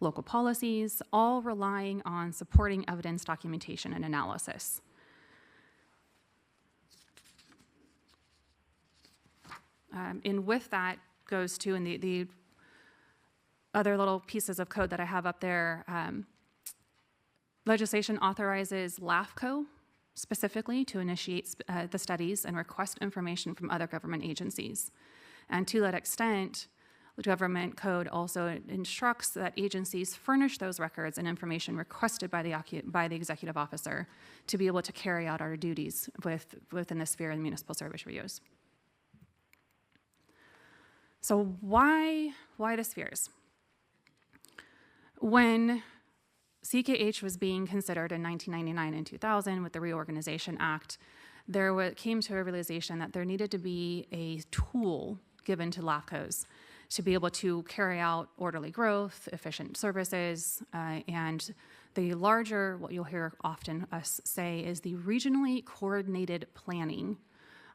local policies, all relying on supporting evidence, documentation, and analysis. And with that goes to, and the other little pieces of code that I have up there, legislation authorizes LAFCO specifically to initiate the studies and request information from other government agencies. And to that extent, the government code also instructs that agencies furnish those records and information requested by the executive officer to be able to carry out our duties within the sphere of municipal service reviews. So why the spheres? When CKH was being considered in 1999 and 2000 with the Reorganization Act, there came to a realization that there needed to be a tool given to LAFCOs to be able to carry out orderly growth, efficient services, and the larger, what you'll hear often us say, is the regionally coordinated planning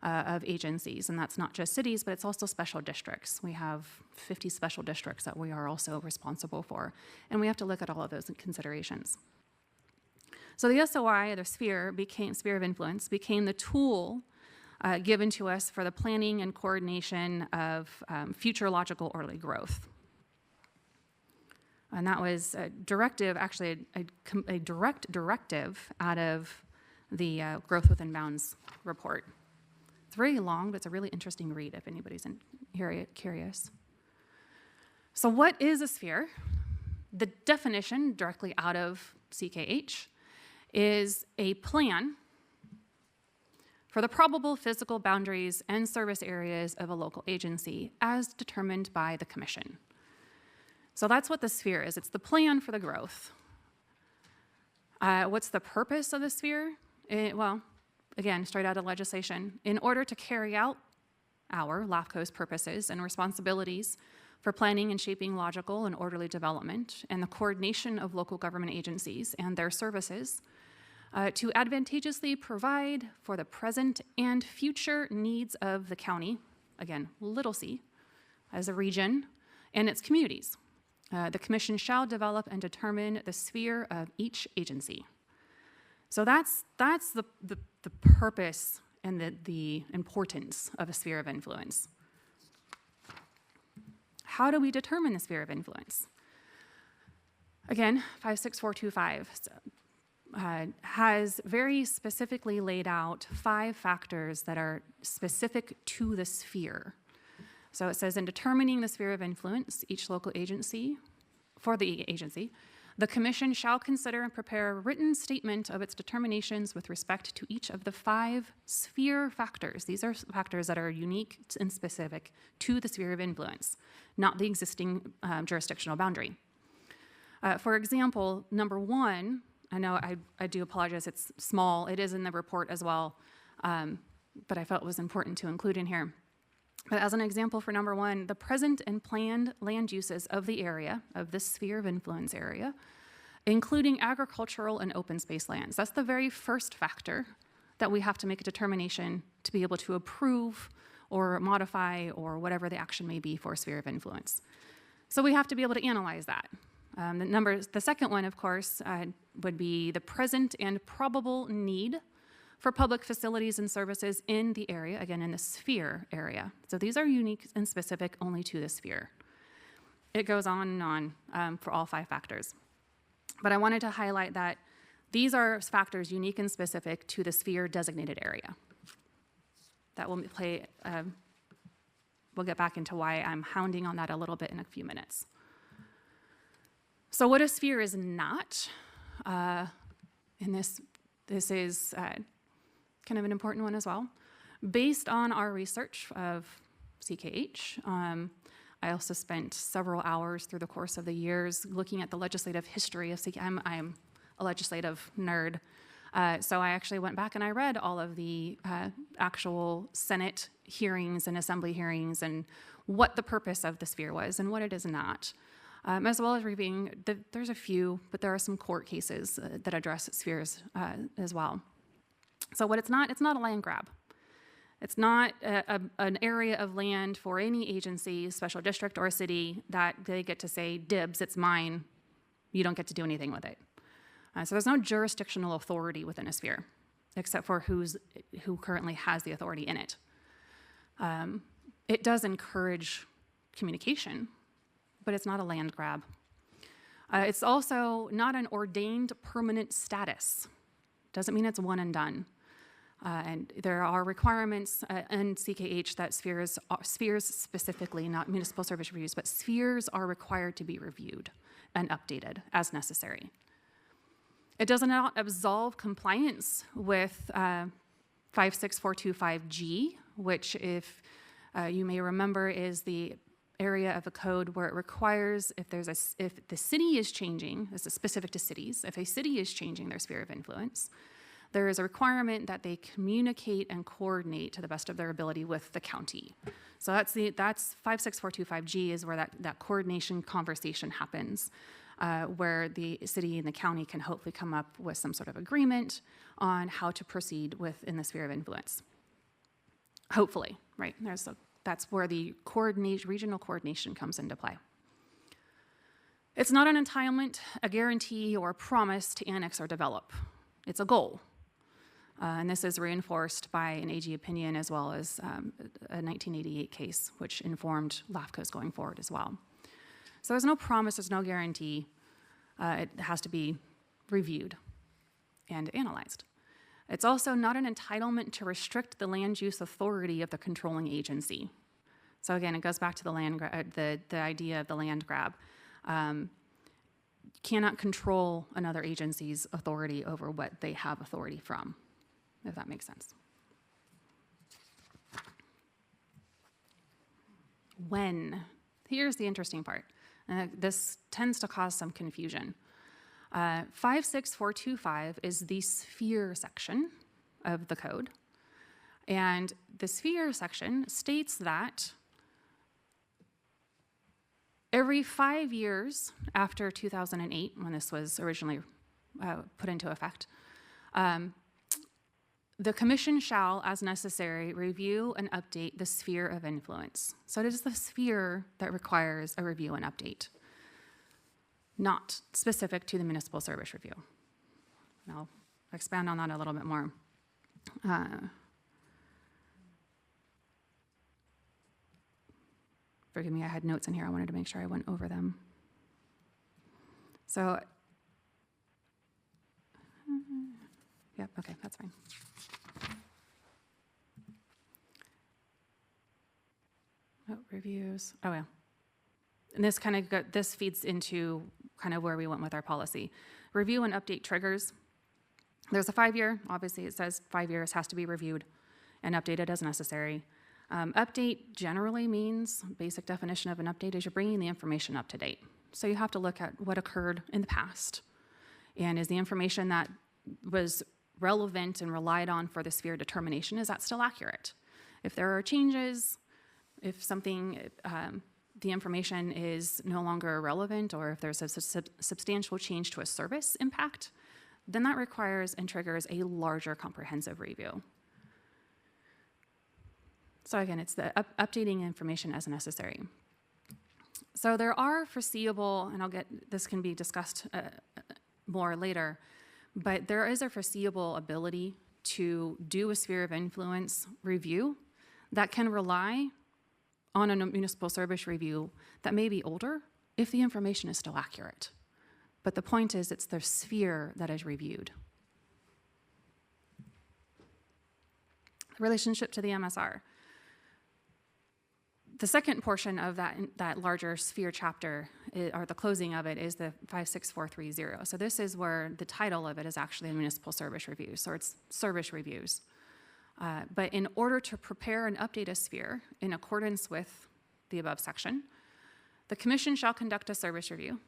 of agencies. And that's not just cities, but it's also special districts. We have 50 special districts that we are also responsible for. And we have to look at all of those considerations. So the SOI, the sphere of influence, became the tool given to us for the planning and coordination of future logical orderly growth. And that was a directive, actually a direct directive out of the Growth Within Bounds report. It's very long, but it's a really interesting read if anybody's curious. So what is a sphere? The definition directly out of CKH is a plan for the probable physical boundaries and service areas of a local agency as determined by the commission. So that's what the sphere is. It's the plan for the growth. What's the purpose of the sphere? Well, again, straight out of legislation. In order to carry out our, LAFCO's, purposes and responsibilities for planning and shaping logical and orderly development and the coordination of local government agencies and their services, to advantageously provide for the present and future needs of the county, again, little c, as a region, and its communities. The commission shall develop and determine the sphere of each agency. So that's the purpose and the importance of a sphere of influence. How do we determine the sphere of influence? Again, 56425 has very specifically laid out 5 factors that are specific to the sphere. So it says, in determining the sphere of influence, each local agency, for the agency, the commission shall consider and prepare a written statement of its determinations with respect to each of the 5 sphere factors. These are factors that are unique and specific to the sphere of influence, not the existing jurisdictional boundary. For example, number 1, I know I do apologize, it's small, it is in the report as well, but I felt it was important to include in here. But as an example for number 1, the present and planned land uses of the area, of this sphere of influence area, including agricultural and open space lands. That's the very first factor that we have to make a determination to be able to approve or modify or whatever the action may be for a sphere of influence. So we have to be able to analyze that. The second one, of course, would be the present and probable need for public facilities and services in the area, again, in the sphere area. So these are unique and specific only to the sphere. It goes on and on for all 5 factors. But I wanted to highlight that these are factors unique and specific to the sphere designated area. That will play, we'll get back into why I'm hounding on that a little bit in a few minutes. So what a sphere is not, and this is kind of an important one as well. Based on our research of CKH, I also spent several hours through the course of the years looking at the legislative history of CKH. I'm a legislative nerd, so I actually went back and I read all of the actual Senate hearings and Assembly hearings and what the purpose of the sphere was and what it is not. As well as reviewing, there's a few, but there are some court cases that address spheres as well. So what it's not a land grab. It's not an area of land for any agency, special district, or city that they get to say, dibs, it's mine, you don't get to do anything with it. So there's no jurisdictional authority within a sphere, except for who currently has the authority in it. It does encourage communication but it's not a land grab. It's also not an ordained permanent status. Doesn't mean it's one and done. And there are requirements in CKH that spheres specifically, not municipal service reviews, but spheres are required to be reviewed and updated as necessary. It does not absolve compliance with 56425G, which, if you may remember, is the area of a code where it requires, if the city is changing, this is specific to cities, if a city is changing their sphere of influence, there is a requirement that they communicate and coordinate to the best of their ability with the county. So that's 56425G is where that coordination conversation happens, where the city and the county can hopefully come up with some sort of agreement on how to proceed within the sphere of influence. Hopefully, right? That's where the regional coordination comes into play. It's not an entitlement, a guarantee, or a promise to annex or develop. It's a goal. And this is reinforced by an AG opinion as well as a 1988 case, which informed LAFCO's going forward as well. So there's no promise, there's no guarantee. It has to be reviewed and analyzed. It's also not an entitlement to restrict the land use authority of the controlling agency. So again, it goes back to the idea of the land grab. Cannot control another agency's authority over what they have authority from, if that makes sense. When? Here's the interesting part. This tends to cause some confusion. 56425 is the sphere section of the code. And the sphere section states that every 5 years after 2008, when this was originally put into effect, the commission shall, as necessary, review and update the sphere of influence. So it is the sphere that requires a review and update, not specific to the municipal service review. And I'll expand on that a little bit more. Forgive me, I had notes in here. I wanted to make sure I went over them. So, yep, okay, that's fine. Oh, reviews. Oh, yeah. And this feeds into kind of where we went with our policy. Review and update triggers. There's a 5-year. Obviously, it says 5 years has to be reviewed and updated as necessary. Update generally means, basic definition of an update is you're bringing the information up to date. So you have to look at what occurred in the past. And is the information that was relevant and relied on for the sphere determination, is that still accurate? If there are changes, if something, the information is no longer relevant, or if there's a substantial change to a service impact, then that requires and triggers a larger comprehensive review. So again, it's the updating information as necessary. So there are foreseeable, and this can be discussed more later, but there is a foreseeable ability to do a sphere of influence review that can rely on a municipal service review that may be older if the information is still accurate. But the point is, it's the sphere that is reviewed. Relationship to the MSR. The second portion of that larger sphere chapter, or the closing of it, is the 56430. So this is where the title of it is actually municipal service reviews, so it's service reviews. But in order to prepare and update a sphere in accordance with the above section, the commission shall conduct a service review.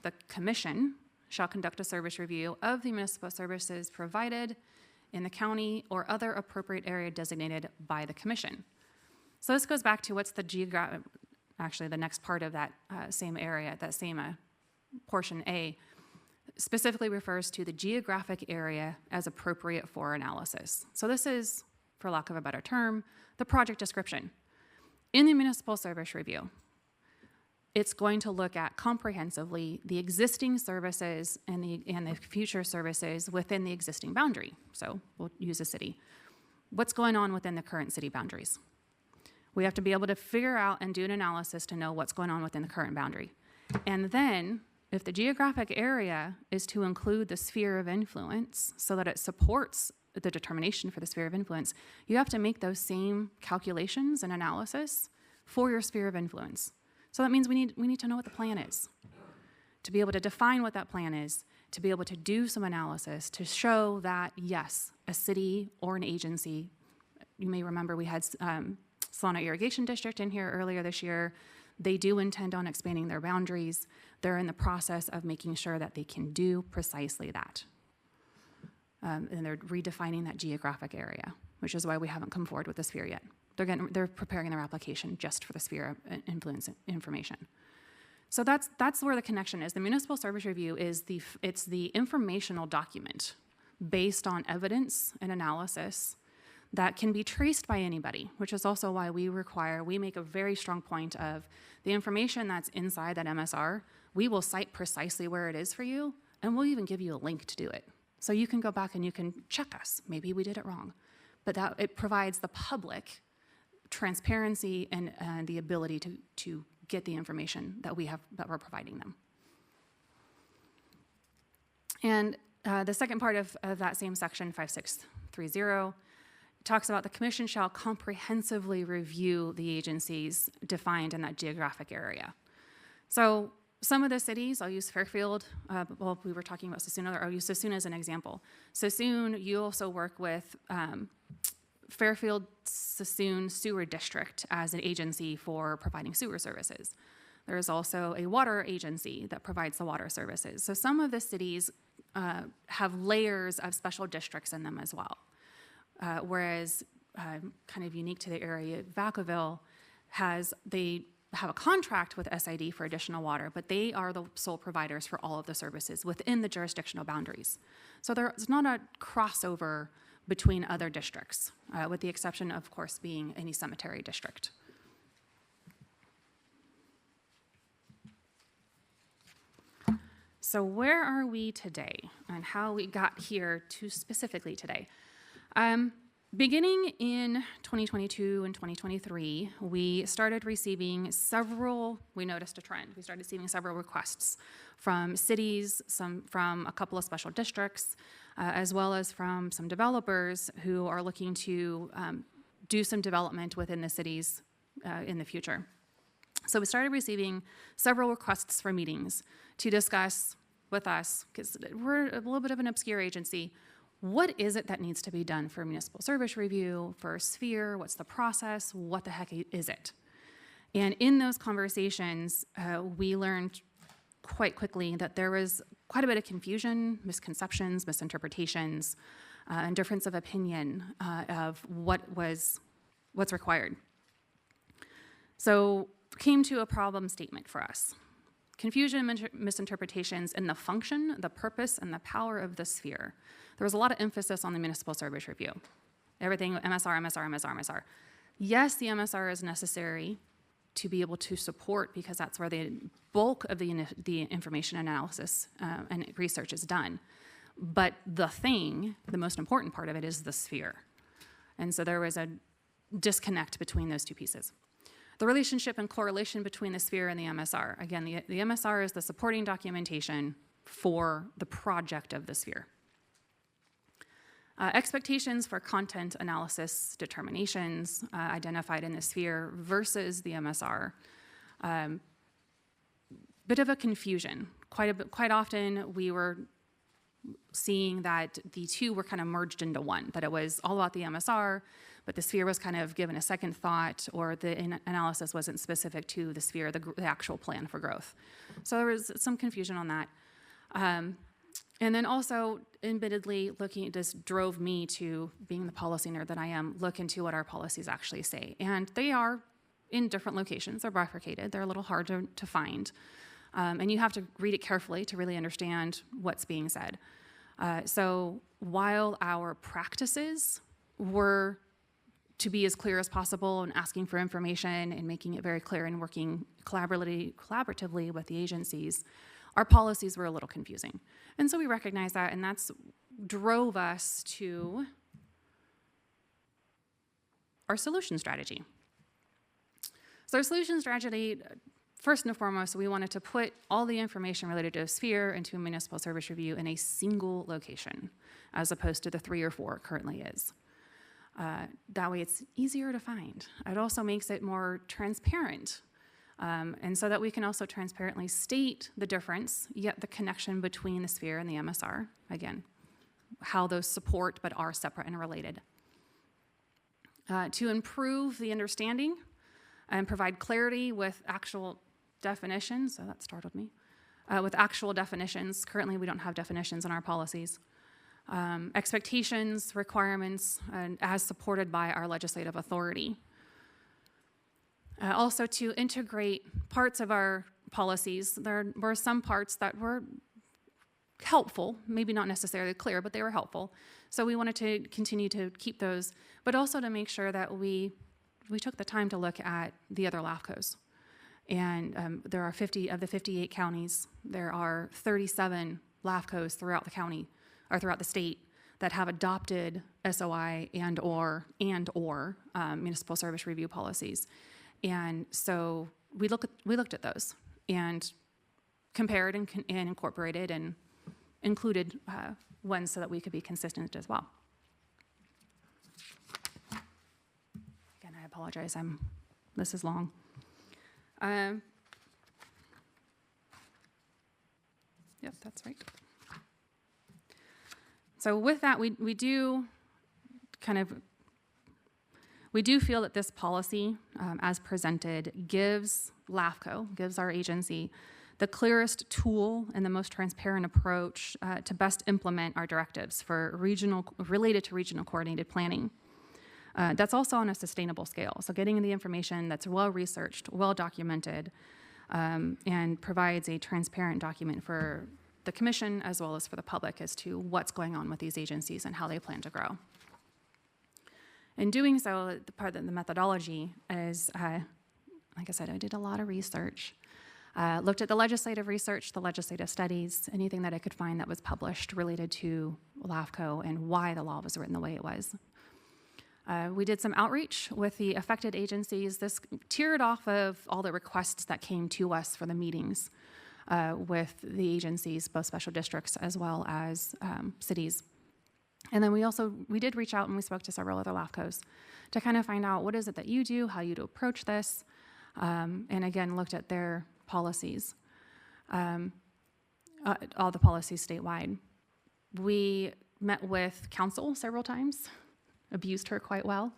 The commission shall conduct a service review of the municipal services provided in the county or other appropriate area designated by the commission. So this goes back to what's the actually the next part of that same area, that same portion A, specifically refers to the geographic area as appropriate for analysis. So this is, for lack of a better term, the project description. In the municipal service review, it's going to look at comprehensively the existing services and the future services within the existing boundary. So we'll use a city. What's going on within the current city boundaries? We have to be able to figure out and do an analysis to know what's going on within the current boundary. And then, if the geographic area is to include the sphere of influence so that it supports the determination for the sphere of influence, you have to make those same calculations and analysis for your sphere of influence. So that means we need to know what the plan is. To be able to define what that plan is, to be able to do some analysis to show that, yes, a city or an agency, you may remember we had Solano Irrigation District in here earlier this year. They do intend on expanding their boundaries. They're in the process of making sure that they can do precisely that. And they're redefining that geographic area, which is why we haven't come forward with the sphere yet. They're preparing their application just for the sphere of influence information. So that's where the connection is. The municipal service review is it's the informational document based on evidence and analysis that can be traced by anybody, which is also why we make a very strong point of the information that's inside that MSR, we will cite precisely where it is for you, and we'll even give you a link to do it. So you can go back and you can check us. Maybe we did it wrong. But that it provides the public transparency and the ability to get the information that we're providing them. And the second part of that same section, 5630, talks about the commission shall comprehensively review the agencies defined in that geographic area. So some of the cities, I'll use Fairfield, well, we were talking about Sassoon, I'll use Sassoon as an example. Sassoon, you also work with Fairfield Sassoon Sewer District as an agency for providing sewer services. There is also a water agency that provides the water services. So some of the cities have layers of special districts in them as well. Whereas kind of unique to the area, Vacaville they have a contract with SID for additional water, but they are the sole providers for all of the services within the jurisdictional boundaries. So there's not a crossover between other districts, with the exception, of course, being any cemetery district. So where are we today and how we got here to specifically today? Beginning in 2022 and 2023, we started receiving we noticed a trend. We started receiving several requests from cities, some from a couple of special districts, as well as from some developers who are looking to do some development within the cities in the future. So we started receiving several requests for meetings to discuss with us, because we're a little bit of an obscure agency, what is it that needs to be done for municipal service review, for Sphere, what's the process, what the heck is it? And in those conversations, we learned quite quickly that there was quite a bit of confusion, misconceptions, misinterpretations, and difference of opinion of what's required. So came to a problem statement for us. Confusion, misinterpretations in the function, the purpose, and the power of the Sphere. There was a lot of emphasis on the municipal service review. Everything, MSR, MSR, MSR, MSR. Yes, the MSR is necessary to be able to support, because that's where the bulk of the information analysis and research is done. But the most important part of it is the Sphere. And so there was a disconnect between those two pieces. The relationship and correlation between the Sphere and the MSR. Again, the MSR is the supporting documentation for the project of the Sphere. Expectations for content analysis determinations identified in the Sphere versus the MSR. Bit of a confusion. Quite often we were seeing that the two were kind of merged into one, that it was all about the MSR, but the Sphere was kind of given a second thought, or the analysis wasn't specific to the Sphere, the actual plan for growth. So there was some confusion on that. And then also, admittedly, this drove me to, being the policy nerd that I am, look into what our policies actually say. And they are in different locations. They're bifurcated. They're a little hard to find. And you have to read it carefully to really understand what's being said. So while our practices were to be as clear as possible and asking for information and making it very clear and working collaboratively with the agencies, our policies were a little confusing. And so we recognized that, and that's drove us to our solution strategy. So our solution strategy first and foremost, we wanted to put all the information related to a sphere into a municipal service review in a single location, as opposed to the 3 or 4 it currently is. That way it's easier to find. It also makes it more transparent. And so that we can also transparently state the difference, yet the connection between the sphere and the MSR. Again, how those support but are separate and related. To improve the understanding and provide clarity with actual definitions, so that startled me, with actual definitions. Currently, we don't have definitions in our policies. Expectations, requirements, and as supported by our legislative authority. Also to integrate parts of our policies. There were some parts that were helpful, maybe not necessarily clear, but they were helpful. So we wanted to continue to keep those, but also to make sure that we took the time to look at the other LAFCOs. And there are 50 of the 58 counties, there are 37 LAFCOs throughout the county, or throughout the state, that have adopted SOI and or municipal service review policies. And so we looked at those and compared and incorporated and included ones so that we could be consistent as well. Again, I apologize, this is long. Yep, that's right. So with that, we do feel that this policy, as presented, gives LAFCO, gives our agency, the clearest tool and the most transparent approach to best implement our directives for related to regional coordinated planning. That's also on a sustainable scale. So getting the information that's well-researched, well-documented, and provides a transparent document for the commission as well as for the public as to what's going on with these agencies and how they plan to grow. In doing so, the part of the methodology is, like I said, I did a lot of research. Looked at the legislative research, the legislative studies, anything that I could find that was published related to LAFCO and why the law was written the way it was. We did some outreach with the affected agencies. This tiered off of all the requests that came to us for the meetings with the agencies, both special districts as well as cities. And then we did reach out and we spoke to several other LAFCOs to kind of find out what is it that you do, how you'd approach this, and again, looked at their policies, all the policies statewide. We met with council several times, abused her quite well,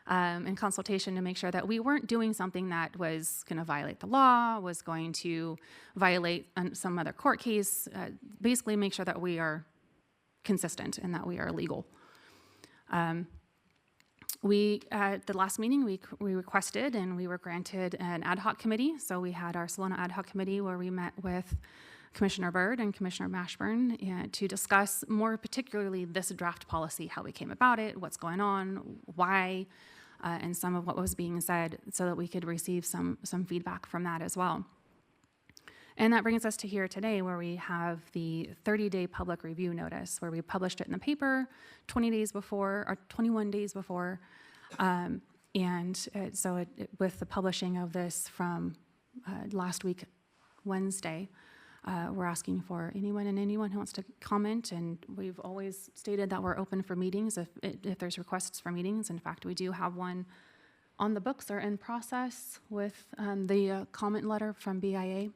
in consultation to make sure that we weren't doing something that was going to violate the law, was going to violate some other court case, basically make sure that we are consistent and that we are legal. At the last meeting, we requested and we were granted an ad hoc committee. So we had our Salona ad hoc committee where we met with Commissioner Byrd and Commissioner Mashburn to discuss more particularly this draft policy, how we came about it, what's going on, why, and some of what was being said so that we could receive some feedback from that as well. And that brings us to here today where we have the 30-day public review notice where we published it in the paper 20 days before or 21 days before. With the publishing of this from last week, Wednesday, we're asking for anyone who wants to comment, and we've always stated that we're open for meetings if there's requests for meetings. In fact, we do have one on the books or in process with the comment letter from BIA.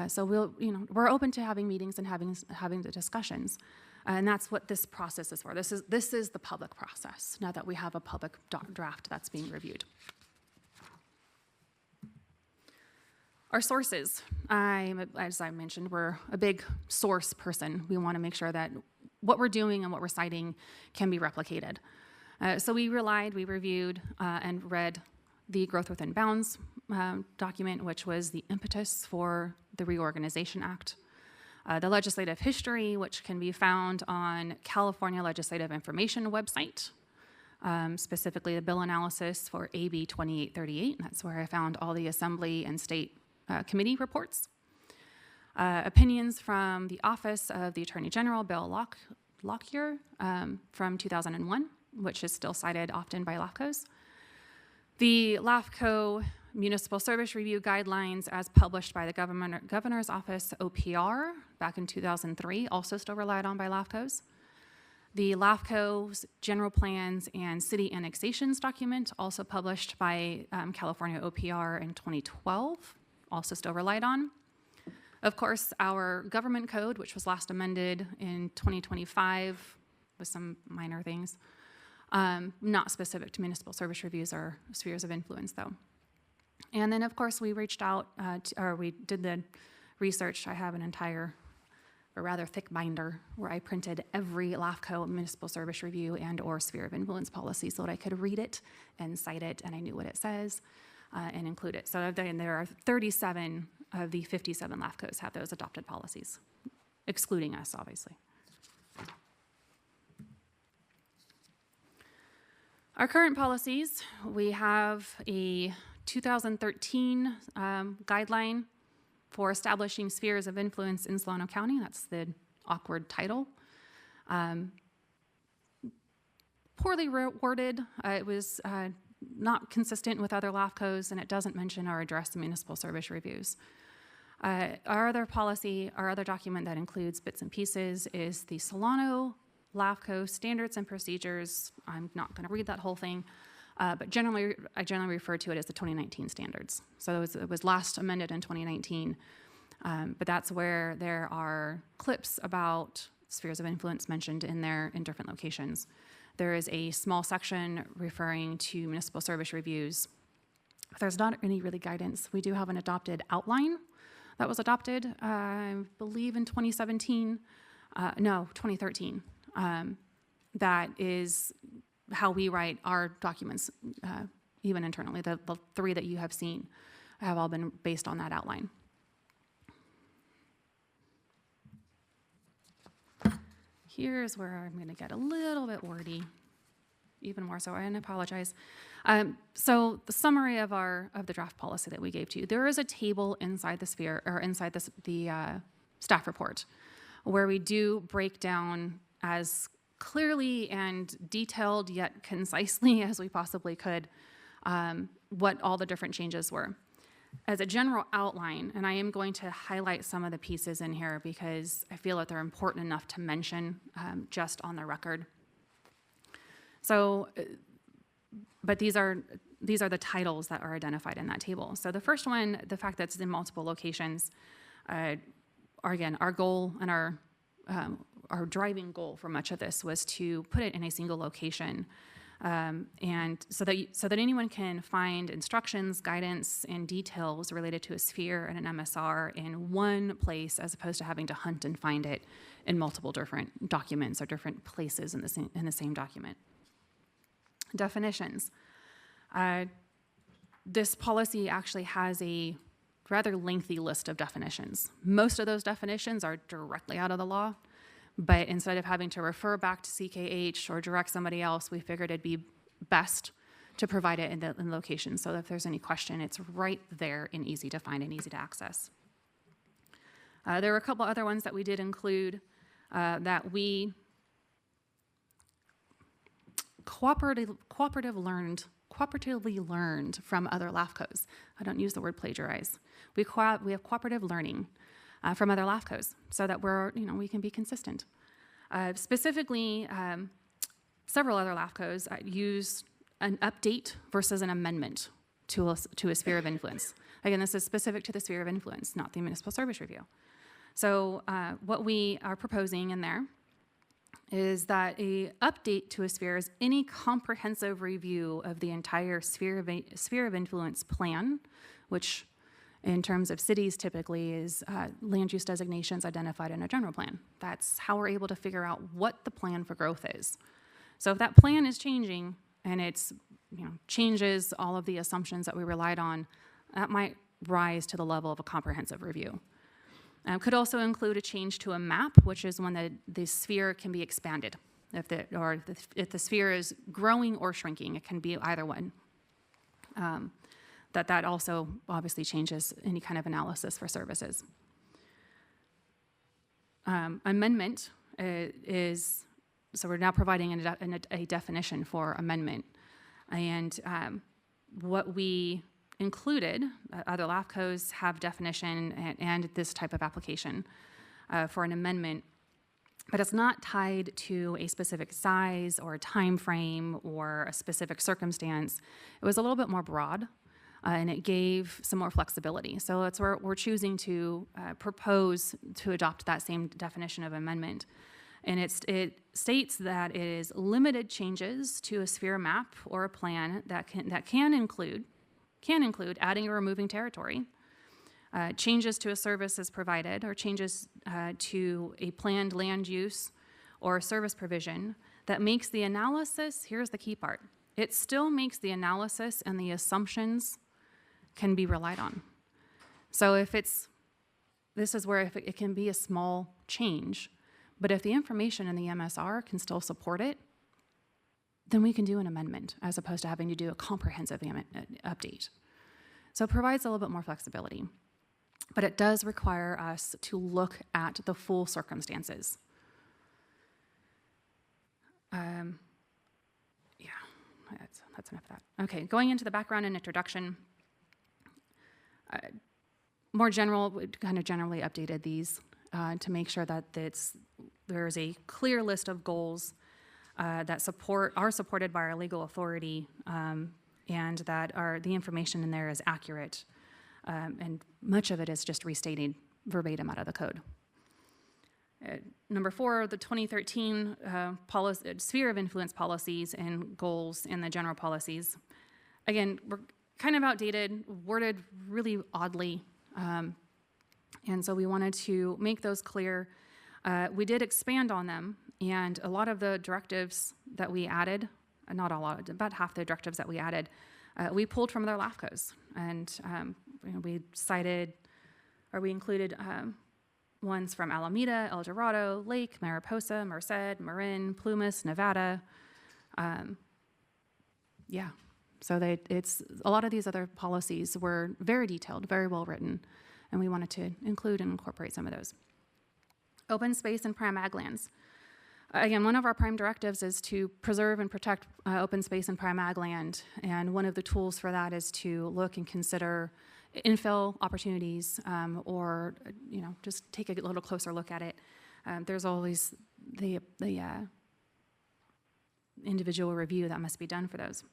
So we're open to having meetings and having the discussions, and that's what this process is for. This is the public process. Now that we have a public draft that's being reviewed. Our sources, as I mentioned, we're a big source person. We want to make sure that what we're doing and what we're citing can be replicated. So we reviewed, and read the Growth Within Bounds document, which was the impetus for the Reorganization Act. The legislative history, which can be found on California Legislative Information website, specifically the bill analysis for AB 2838. That's where I found all the Assembly and State committee reports. Opinions from the Office of the Attorney General, Bill Lockyer, from 2001, which is still cited often by LAFCOs. The LAFCO municipal service review guidelines as published by the Governor's Office, OPR, back in 2003, also still relied on by LAFCOs. The LAFCO's general plans and city annexations document, also published by California OPR in 2012, also still relied on. Of course, our government code, which was last amended in 2025 with some minor things, not specific to municipal service reviews or spheres of influence, though. And then, of course, we reached out, we did the research. I have a rather thick binder where I printed every LAFCO municipal service review and or sphere of influence policy so that I could read it and cite it, and I knew what it says and include it. So there are 37 of the 57 LAFCOs have those adopted policies, excluding us, obviously. Our current policies, we have a 2013 guideline for establishing spheres of influence in Solano County. That's the awkward title. Poorly worded. It was not consistent with other LAFCOs, and it doesn't mention or address the municipal service reviews. Our other policy, our other document that includes bits and pieces is the Solano LAFCO Standards and Procedures. I'm not going to read that whole thing. But I generally refer to it as the 2019 standards. So it was last amended in 2019, but that's where there are clips about spheres of influence mentioned in there in different locations. There is a small section referring to municipal service reviews. There's not any really guidance. We do have an adopted outline that was adopted, I believe in 2017, 2013. That is how we write our documents, even internally. The three that you have seen have all been based on that outline. Here's where I'm going to get a little bit wordy, even more so, and I apologize. So the summary of the draft policy that we gave to you, there is a table inside the sphere, or inside the staff report, where we do break down as clearly and detailed yet concisely as we possibly could what all the different changes were. As a general outline, and I am going to highlight some of the pieces in here because I feel that they're important enough to mention just on the record. So, but these are the titles that are identified in that table. So the first one, the fact that it's in multiple locations, are again, our goal and our driving goal for much of this was to put it in a single location, and so that anyone can find instructions, guidance, and details related to a sphere and an MSR in one place, as opposed to having to hunt and find it in multiple different documents or different places in the same document. Definitions. This policy actually has a rather lengthy list of definitions. Most of those definitions are directly out of the law. But instead of having to refer back to CKH or direct somebody else, we figured it'd be best to provide it in the location, so that if there's any question, it's right there and easy to find and easy to access. There were a couple other ones that we did include that we cooperatively learned from other LAFCOs. I don't use the word plagiarize. We have cooperative learning from other LAFCOs, so that we can be consistent. Specifically, several other LAFCOs use an update versus an amendment to a sphere of influence. Again, this is specific to the sphere of influence, not the municipal service review. So what we are proposing in there is that a update to a sphere is any comprehensive review of the entire sphere of influence plan, which in terms of cities typically is land use designations identified in a general plan. That's how we're able to figure out what the plan for growth is. So if that plan is changing and it's changes all of the assumptions that we relied on, that might rise to the level of a comprehensive review. Could also include a change to a map, which is when the sphere can be expanded. If the sphere is growing or shrinking, it can be either one. That also obviously changes any kind of analysis for services. Amendment is, so we're now providing a definition for amendment. And what we included, other LAFCOs have definition and this type of application for an amendment, but it's not tied to a specific size or a time frame or a specific circumstance. It was a little bit more broad, and it gave some more flexibility. So that's where we're choosing to propose to adopt that same definition of amendment. And it states that it is limited changes to a sphere map or a plan that can include adding or removing territory, changes to a service as provided, or changes to a planned land use or service provision that makes the analysis, here's the key part, it still makes the analysis and the assumptions can be relied on. So this is where it can be a small change, but if the information in the MSR can still support it, then we can do an amendment as opposed to having to do a comprehensive update. So it provides a little bit more flexibility, but it does require us to look at the full circumstances. Yeah, that's enough of that. Okay, going into the background and introduction, more general, we kind of generally updated these to make sure that there's a clear list of goals that are supported by our legal authority, and that the information in there is accurate, and much of it is just restating verbatim out of the code. Number 4, the 2013 sphere of influence policies and goals in the general policies. Again, we're kind of outdated, worded really oddly, and so we wanted to make those clear. We did expand on them, and a lot of the directives that we added, not a lot, about half the directives that we added, we pulled from other LAFCOs. And we included ones from Alameda, El Dorado, Lake, Mariposa, Merced, Marin, Plumas, Nevada. Yeah, so a lot of these other policies were very detailed, very well written, and we wanted to include and incorporate some of those. Open space and prime ag lands. Again, one of our prime directives is to preserve and protect open space and prime ag land, and one of the tools for that is to look and consider infill opportunities, or just take a little closer look at it. There's always the individual review that must be done for those.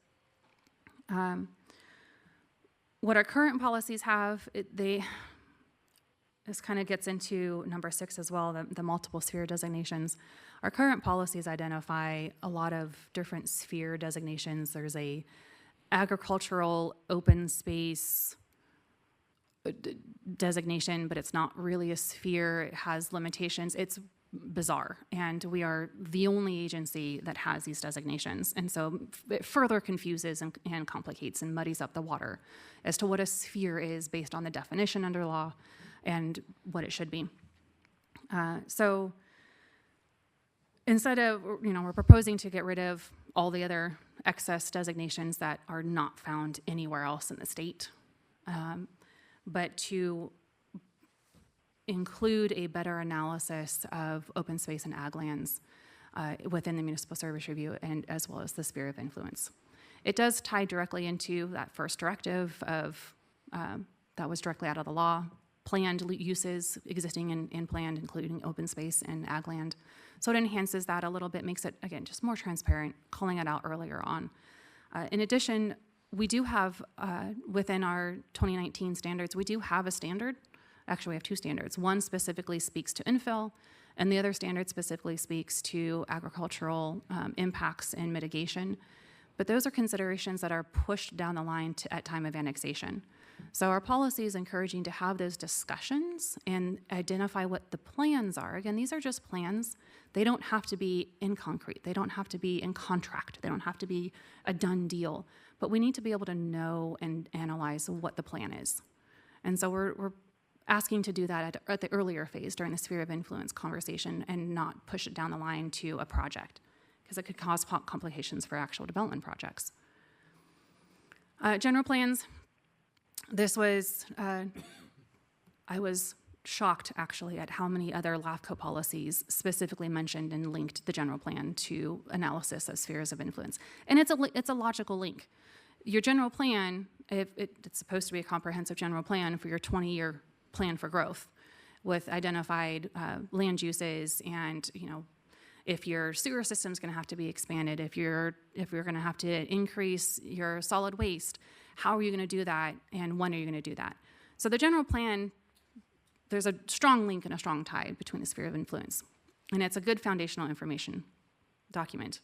What our current policies have, this kind of gets into number 6 as well, the multiple sphere designations. Our current policies identify a lot of different sphere designations. There's a agricultural open space designation, but it's not really a sphere. It has limitations. It's bizarre, and we are the only agency that has these designations, and so it further confuses and complicates and muddies up the water as to what a sphere is based on the definition under law and what it should be. So instead of, we're proposing to get rid of all the other excess designations that are not found anywhere else in the state, but to include a better analysis of open space and ag lands within the municipal service review, and as well as the sphere of influence. It does tie directly into that first directive of that was directly out of the law, planned uses existing and planned, including open space and ag land. So it enhances that a little bit, makes it, again, just more transparent, calling it out earlier on. In addition, we do have, within our 2019 standards, we do have a standard. Actually, we have 2 standards. One specifically speaks to infill, and the other standard specifically speaks to agricultural impacts and mitigation. But those are considerations that are pushed down the line at time of annexation. So our policy is encouraging to have those discussions and identify what the plans are. Again, these are just plans. They don't have to be in concrete. They don't have to be in contract. They don't have to be a done deal. But we need to be able to know and analyze what the plan is. And so we're asking to do that at the earlier phase during the sphere of influence conversation and not push it down the line to a project, because it could cause complications for actual development projects. General plans. This was, I was shocked actually at how many other LAFCO policies specifically mentioned and linked the general plan to analysis of spheres of influence. And it's a logical link. Your general plan, it's supposed to be a comprehensive general plan for your 20-year plan for growth with identified land uses and, if your sewer system's going to have to be expanded, if you're going to have to increase your solid waste, how are you going to do that and when are you going to do that? So the general plan, there's a strong link and a strong tie between the sphere of influence. And it's a good foundational information document.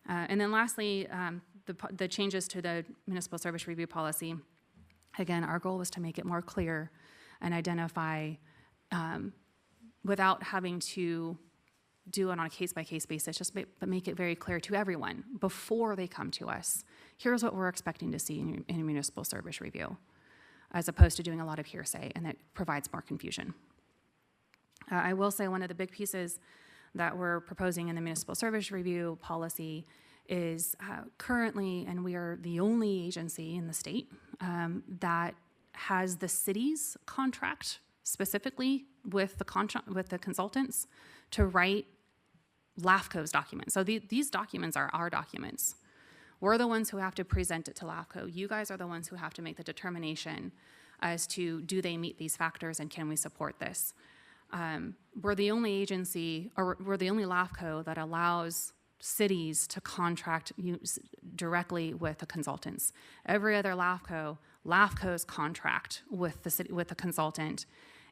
And then lastly, the changes to the municipal service review policy. Again, our goal was to make it more clear and identify without having to do it on a case-by-case basis, but make it very clear to everyone before they come to us. Here's what we're expecting to see in a municipal service review, as opposed to doing a lot of hearsay, and that provides more confusion. I will say one of the big pieces that we're proposing in the municipal service review policy is currently, and we are the only agency in the state that has the city's contract specifically with the consultants to write LAFCO's documents. So these documents are our documents. We're the ones who have to present it to LAFCO. You guys are the ones who have to make the determination as to do they meet these factors and can we support this. We're the only agency, or we're the only LAFCO that allows cities to contract directly with the consultants. Every other LAFCO's contract with the city, with the consultant,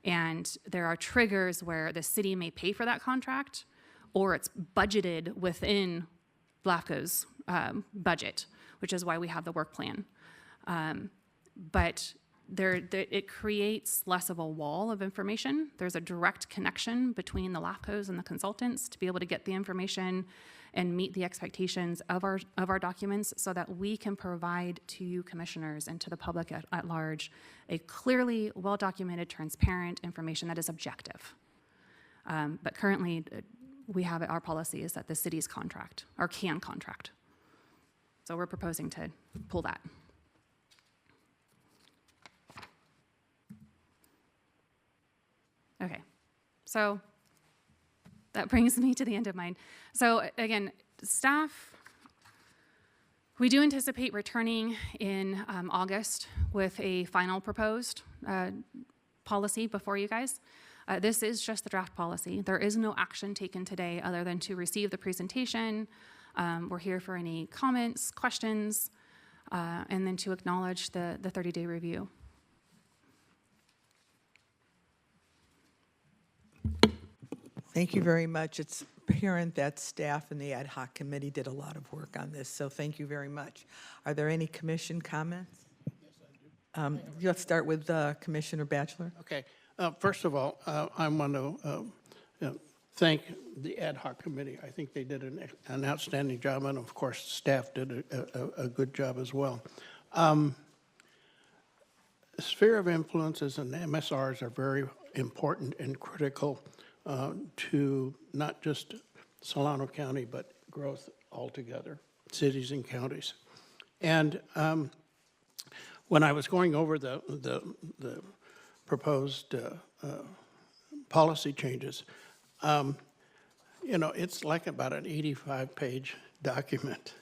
and there are triggers where the city may pay for that contract, or it's budgeted within LAFCO's budget, which is why we have the work plan. But it creates less of a wall of information. There's a direct connection between the LAFCOs and the consultants to be able to get the information and meet the expectations of our documents so that we can provide to you commissioners and to the public at large a clearly well-documented, transparent information that is objective. But currently, we have our policy is that the city's contract, or can contract. So we're proposing to pull that. Okay, so that brings me to the end of mine. So again, staff, we do anticipate returning in August with a final proposed policy before you guys. This is just the draft policy. There is no action taken today other than to receive the presentation. We're here for any comments, questions, and then to acknowledge the 30-day review. Thank you very much. It's apparent that staff and the ad hoc committee did a lot of work on this, so thank you very much. Are there any commission comments? Yes, I do. Let's start with Commissioner Batchelor. Okay. First of all, I want to thank the ad hoc committee. I think they did an outstanding job, and of course, staff did a good job as well. Sphere of influences and MSRs are very important and critical to not just Solano County, but growth altogether, cities and counties. And when I was going over the proposed policy changes, it's like about an 85-page document,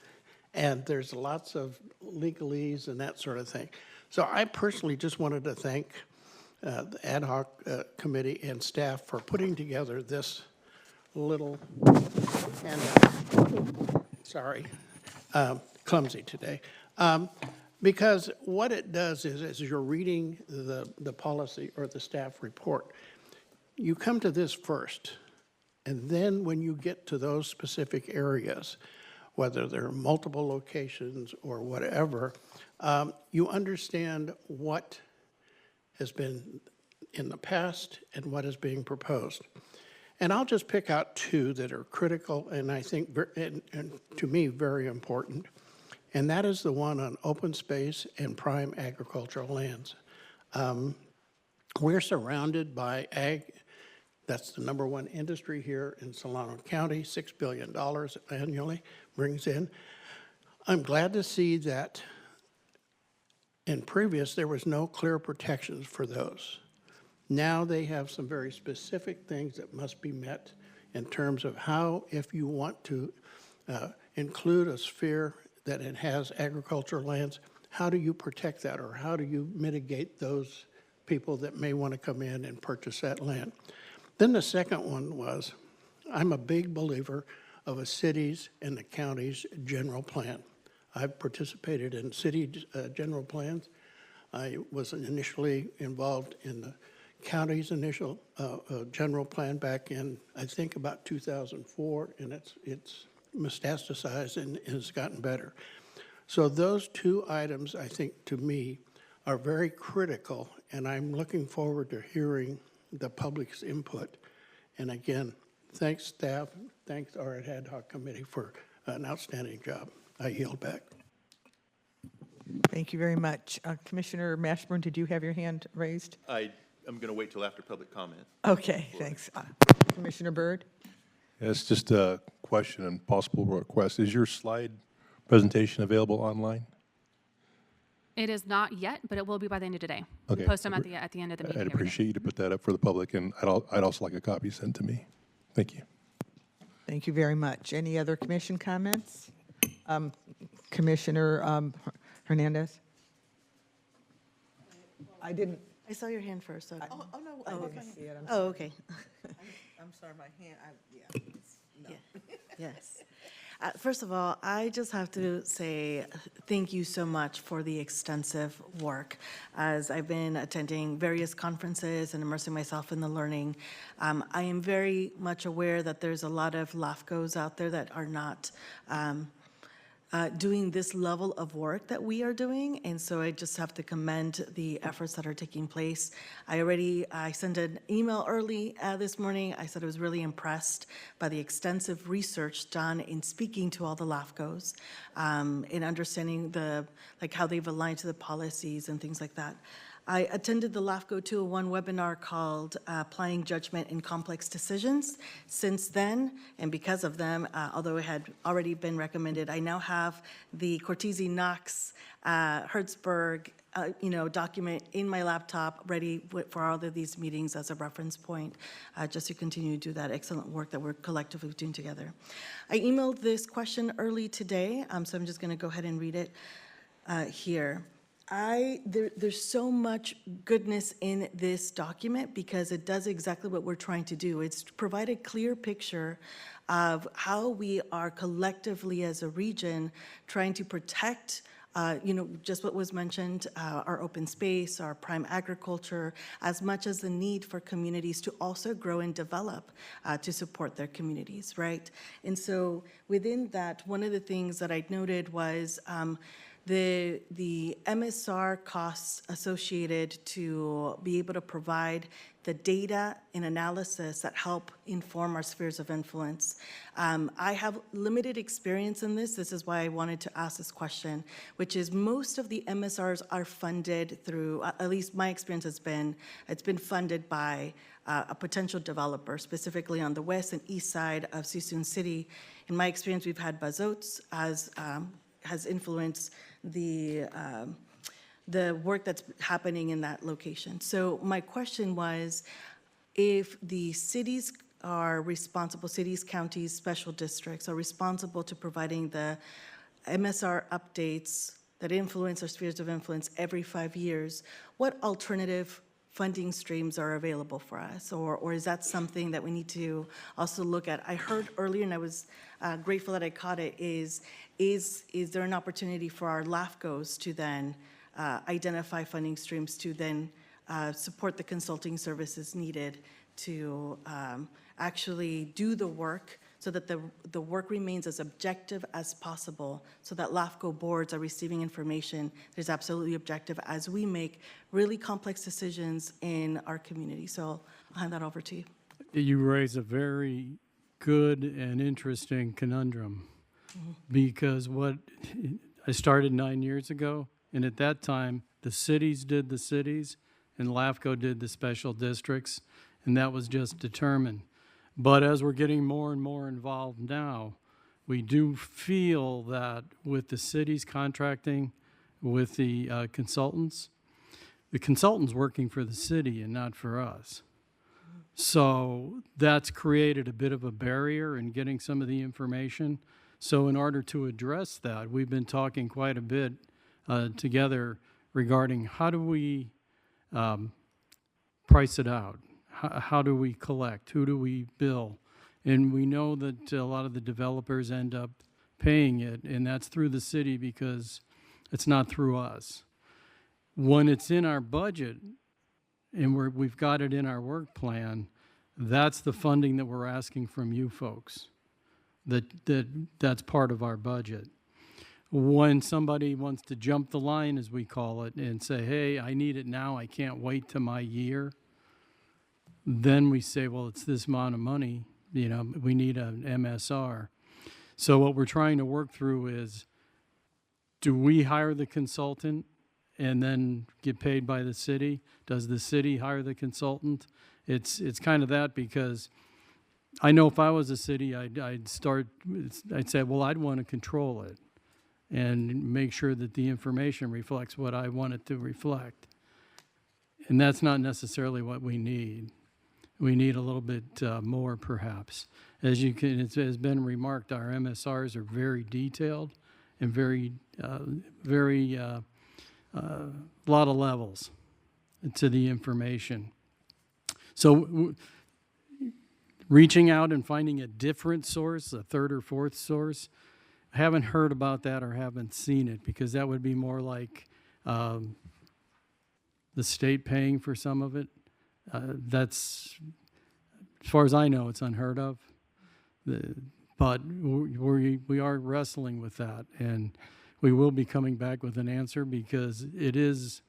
and there's lots of legalese and that sort of thing. So I personally just wanted to thank the ad hoc committee and staff for putting together this little handout. Sorry, clumsy today. Because what it does is, as you're reading the policy or the staff report, you come to this first, and then when you get to those specific areas, whether there are multiple locations or whatever, you understand what has been in the past and what is being proposed. And I'll just pick out two that are critical and I think, and to me, very important. And that is the one on open space and prime agricultural lands. We're surrounded by ag. That's the #1 industry here in Solano County, $6 billion annually brings in. I'm glad to see that in previous, there was no clear protections for those. Now they have some very specific things that must be met in terms of how, if you want to include a sphere that it has agricultural lands, how do you protect that, or how do you mitigate those people that may want to come in and purchase that land? Then the second one was, I'm a big believer of a city's and the county's general plan. I've participated in city general plans. I was initially involved in the county's initial general plan back in, I think, about 2004, and it's metastasized and has gotten better. So those two items, I think, to me, are very critical, and I'm looking forward to hearing the public's input. And again, thanks staff, thanks our ad hoc committee for an outstanding job. I yield back. Thank you very much. Commissioner Mashburn, did you have your hand raised? I'm going to wait till after public comment. Okay, thanks. Commissioner Byrd? It's just a question and possible request. Is your slide presentation available online? It is not yet, but it will be by the end of today. Okay. We'll post them at the end of the meeting. I'd every day. appreciate you to put that up for the public, and I'd also like a copy sent to me. Thank you. Thank you very much. Any other commission comments? Commissioner Hernandez? I didn't. I saw your hand first. So. Oh, no. I didn't see it. I'm Oh, okay. I'm sorry, my hand, no. Yes. First of all, I just have to say thank you so much for the extensive work. As I've been attending various conferences and immersing myself in the learning, I am very much aware that there's a lot of LAFCOs out there that are not doing this level of work that we are doing, and so I just have to commend the efforts that are taking place. I sent an email early this morning. I said I was really impressed by the extensive research done in speaking to all the LAFCOs, in understanding how they've aligned to the policies and things like that. I attended the LAFCO 201 webinar called Applying Judgment in Complex Decisions. Since then, and because of them, although it had already been recommended, I now have the Cortese Knox Hertzberg document in my laptop ready for all of these meetings as a reference point, just to continue to do that excellent work that we're collectively doing together. I emailed this question early today, so I'm just going to go ahead and read it here. There's so much goodness in this document because it does exactly what we're trying to do. It's to provide a clear picture of how we are collectively as a region trying to protect just what was mentioned, our open space, our prime agriculture, as much as the need for communities to also grow and develop to support their communities, right? And so within that, one of the things that I noted was the MSR costs associated to be able to provide the data and analysis that help inform our spheres of influence. I have limited experience in this. This is why I wanted to ask this question, which is most of the MSRs are funded through, at least my experience has been, it's been funded by a potential developer, specifically on the west and east side of Suisun City. In my experience, we've had Bazots has influenced the work that's happening in that location. So my question was, if the cities are responsible, cities, counties, special districts are responsible to providing the MSR updates that influence our spheres of influence every 5 years, what alternative funding streams are available for us, or is that something that we need to also look at? I heard earlier, and I was grateful that I caught it, is there an opportunity for our LAFCOs to then identify funding streams to then support the consulting services needed to actually do the work so that the work remains as objective as possible, so that LAFCO boards are receiving information that is absolutely objective as we make really complex decisions in our community. So I'll hand that over to you. You raise a very good and interesting conundrum, because I started 9 years ago, and at that time, the cities did the cities, and LAFCO did the special districts, and that was just determined. But as we're getting more and more involved now, we do feel that with the cities contracting with the consultants working for the city and not for us. So that's created a bit of a barrier in getting some of the information. So in order to address that, we've been talking quite a bit together regarding how do we price it out? How do we collect? Who do we bill? And we know that a lot of the developers end up paying it, and that's through the city because it's not through us. When it's in our budget and we've got it in our work plan, that's the funding that we're asking from you folks. That's part of our budget. When somebody wants to jump the line, as we call it, and say, hey, I need it now, I can't wait to my year, then we say, well, it's this amount of money, you know, we need an MSR. So what we're trying to work through is, do we hire the consultant and then get paid by the city? Does the city hire the consultant? It's kind of that, because I know if I was a city, I'd say, well, I'd want to control it and make sure that the information reflects what I want it to reflect. And that's not necessarily what we need. We need a little bit more, perhaps. As it has been remarked, our MSRs are very detailed and very lot of levels to the information. So reaching out and finding a different source, a third or fourth source, I haven't heard about that or haven't seen it, because that would be more like the state paying for some of it. That's, as far as I know, it's unheard of. But we are wrestling with that, and we will be coming back with an answer, because it is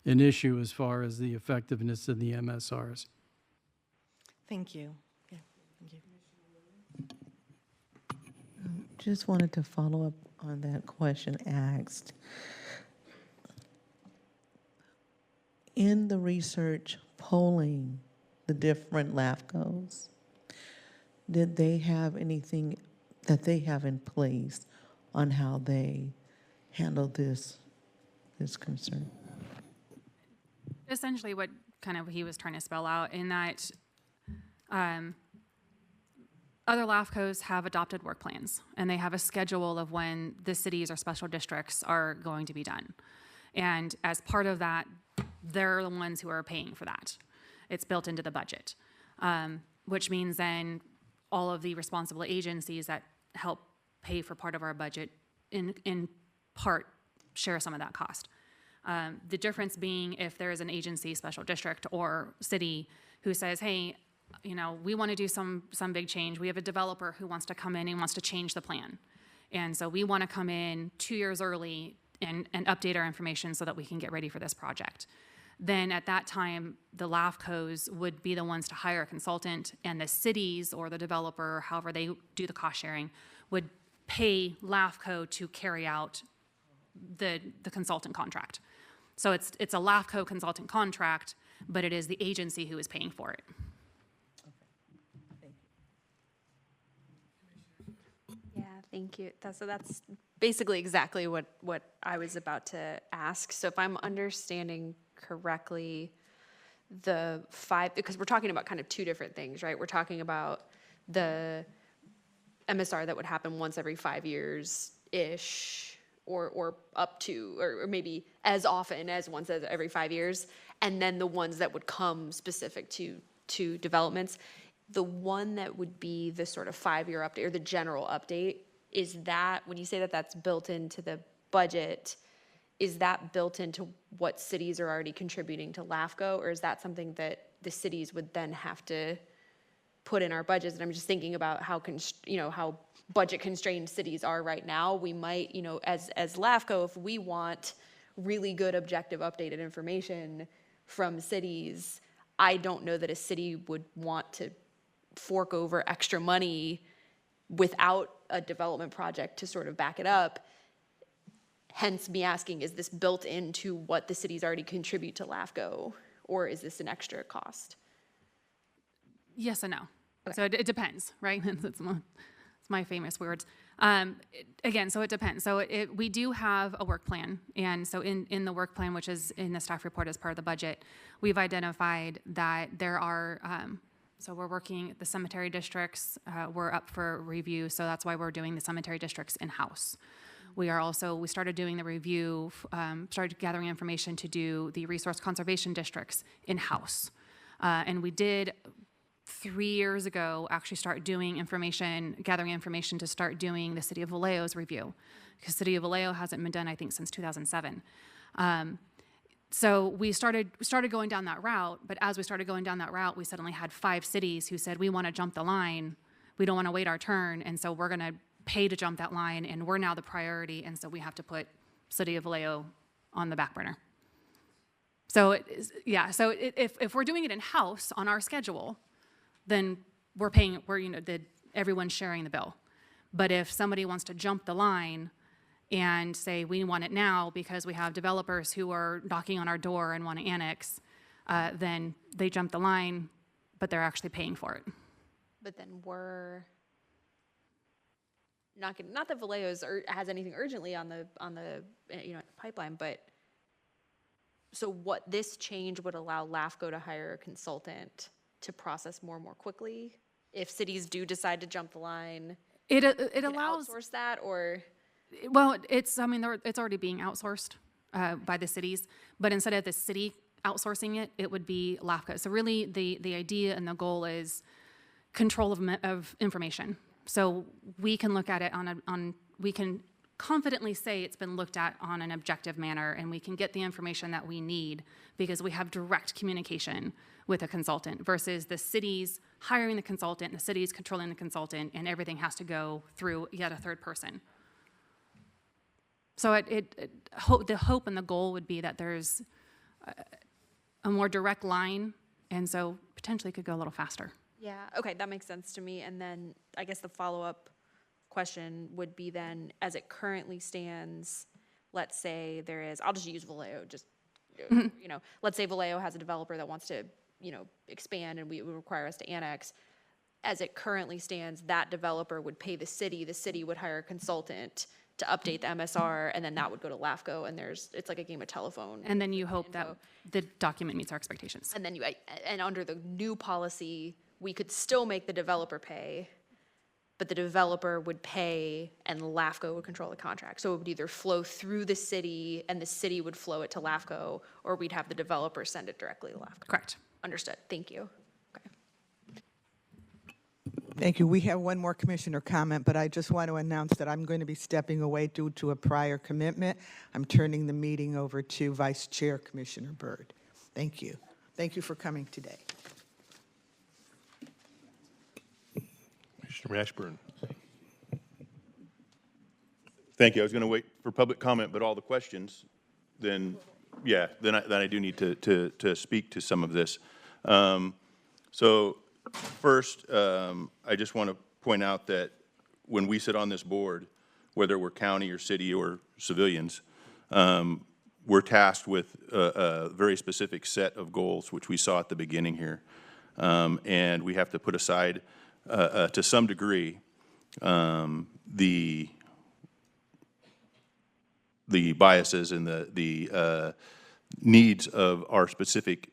an issue as far as the effectiveness of the MSRs. Thank you. Yeah, thank you. Just wanted to follow up on that question asked. In the research polling the different LAFCOs, did they have anything that they have in place on how they handle this concern? Essentially what kind of he was trying to spell out in that other LAFCOs have adopted work plans, and they have a schedule of when the cities or special districts are going to be done. And as part of that, they're the ones who are paying for that. It's built into the budget, which means then all of the responsible agencies that help pay for part of our budget in part share some of that cost. The difference being if there is an agency, special district, or city who says, hey, you know, we want to do some big change. We have a developer who wants to come in and wants to change the plan. And so we want to come in 2 years early and update our information so that we can get ready for this project. Then at that time, the LAFCOs would be the ones to hire a consultant, and the cities or the developer, however they do the cost sharing, would pay LAFCO to carry out the consultant contract. So it's a LAFCO consultant contract, but it is the agency who is paying for it. Yeah, thank you. So that's basically exactly what I was about to ask. So if I'm understanding correctly, the five, because we're talking about kind of two different things, right? We're talking about the MSR that would happen once every 5 years-ish, or up to, or maybe as often as once every 5 years, and then the ones that would come specific to developments. The one that would be the sort of 5-year update, or the general update, is that, when you say that that's built into the budget, is that built into what cities are already contributing to LAFCO, or is that something that the cities would then have to put in our budgets? And I'm just thinking about how how budget constrained cities are right now. We might, as LAFCO, if we want really good, objective, updated information from cities, I don't know that a city would want to fork over extra money without a development project to sort of back it up. Hence me asking, is this built into what the cities already contribute to LAFCO, or is this an extra cost? Yes and no. Okay. So it depends, right? It's my famous words. Again, so it depends. So we do have a work plan. And so in the work plan, which is in the staff report as part of the budget, we've identified that there are So we're working, the cemetery districts were up for review, so that's why we're doing the cemetery districts in-house. We started doing the review, started gathering information to do the resource conservation districts in-house. And we did 3 years ago actually start doing gathering information to start doing the City of Vallejo's review, because City of Vallejo hasn't been done, I think, since 2007. So we started going down that route, but as we started going down that route, we suddenly had 5 cities who said, we want to jump the line, we don't want to wait our turn, and so we're going to pay to jump that line, and we're now the priority, and so we have to put City of Vallejo on the back burner. So if we're doing it in-house on our schedule, then everyone's sharing the bill. But if somebody wants to jump the line and say, we want it now because we have developers who are knocking on our door and want to annex, then they jump the line, but they're actually paying for it. But then we're not that Vallejo's has anything urgently on the pipeline, but so what this change would allow LAFCO to hire a consultant to process more quickly if cities do decide to jump the line. It allows outsource that, or well, it's already being outsourced by the cities, but instead of the city outsourcing it, it would be LAFCO. So really, the idea and the goal is control of information. So we can look at it we can confidently say it's been looked at on an objective manner, and we can get the information that we need because we have direct communication with a consultant versus the cities hiring the consultant, the cities controlling the consultant, and everything has to go through yet a third person. So the hope and the goal would be that there's a more direct line, and so potentially could go a little faster. yeah, okay, that makes sense to me. And then I guess the follow-up question would be then, as it currently stands, let's say there is, I'll just use Vallejo, let's say Vallejo has a developer that wants to, expand and it would require us to annex. As it currently stands, that developer would pay the city would hire a consultant to update the MSR, and then that would go to LAFCO, and it's like a game of telephone. And then you hope that the document meets our expectations. And then and under the new policy, we could still make the developer pay, but the developer would pay and LAFCO would control the contract. So it would either flow through the city and the city would flow it to LAFCO, or we'd have the developer send it directly to LAFCO. Correct. Understood. Thank you. Okay. Thank you. We have one more commissioner comment, but I just want to announce that I'm going to be stepping away due to a prior commitment. I'm turning the meeting over to Vice Chair Commissioner Byrd. Thank you. Thank you for coming today. Commissioner Ashburn. Thank you. I was going to wait for public comment, but all the questions, then I do need to speak to some of this. So first, I just want to point out that when we sit on this board, whether we're county or city or civilians, we're tasked with a very specific set of goals, which we saw at the beginning here. And we have to put aside, to some degree, the biases and the needs of our specific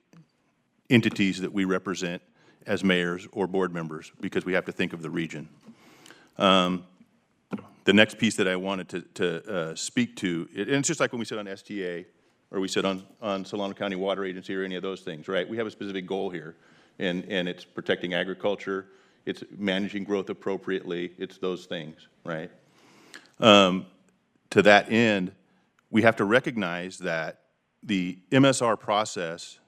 entities that we represent as mayors or board members, because we have to think of the region. The next piece that I wanted to speak to, and it's just like when we sit on STA, or we sit on Solano County Water Agency or any of those things, right? We have a specific goal here, and it's protecting agriculture, it's managing growth appropriately, it's those things, right? To that end, we have to recognize that the MSR process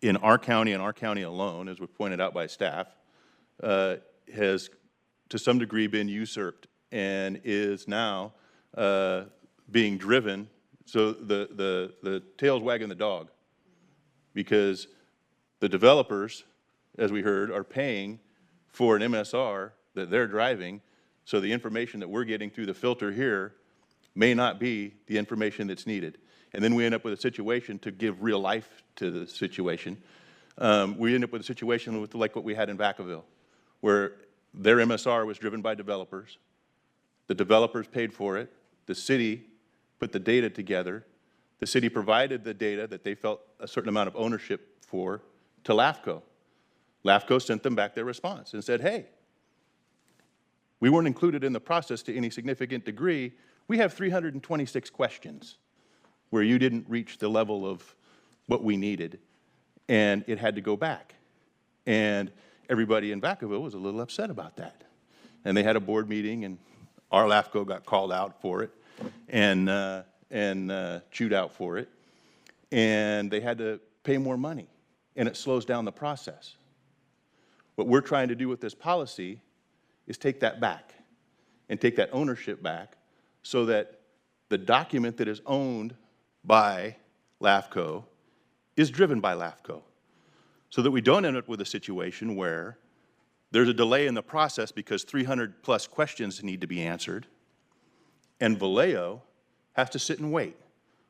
in our county and our county alone, as was pointed out by staff, has to some degree been usurped and is now being driven. So the tail's wagging the dog, because the developers, as we heard, are paying for an MSR that they're driving. So the information that we're getting through the filter here may not be the information that's needed. And then we end up with a situation, to give real life to the situation, we end up with a situation with like what we had in Vacaville, where their MSR was driven by developers. The developers paid for it. The city put the data together. The city provided the data that they felt a certain amount of ownership for to LAFCO. LAFCO sent them back their response and said, hey, we weren't included in the process to any significant degree. We have 326 questions where you didn't reach the level of what we needed, and it had to go back. And everybody in Vacaville was a little upset about that. And they had a board meeting, and our LAFCO got called out for it and chewed out for it. And they had to pay more money, and it slows down the process. What we're trying to do with this policy is take that back and take that ownership back so that the document that is owned by LAFCO is driven by LAFCO, so that we don't end up with a situation where there's a delay in the process because 300 plus questions need to be answered, and Vallejo has to sit and wait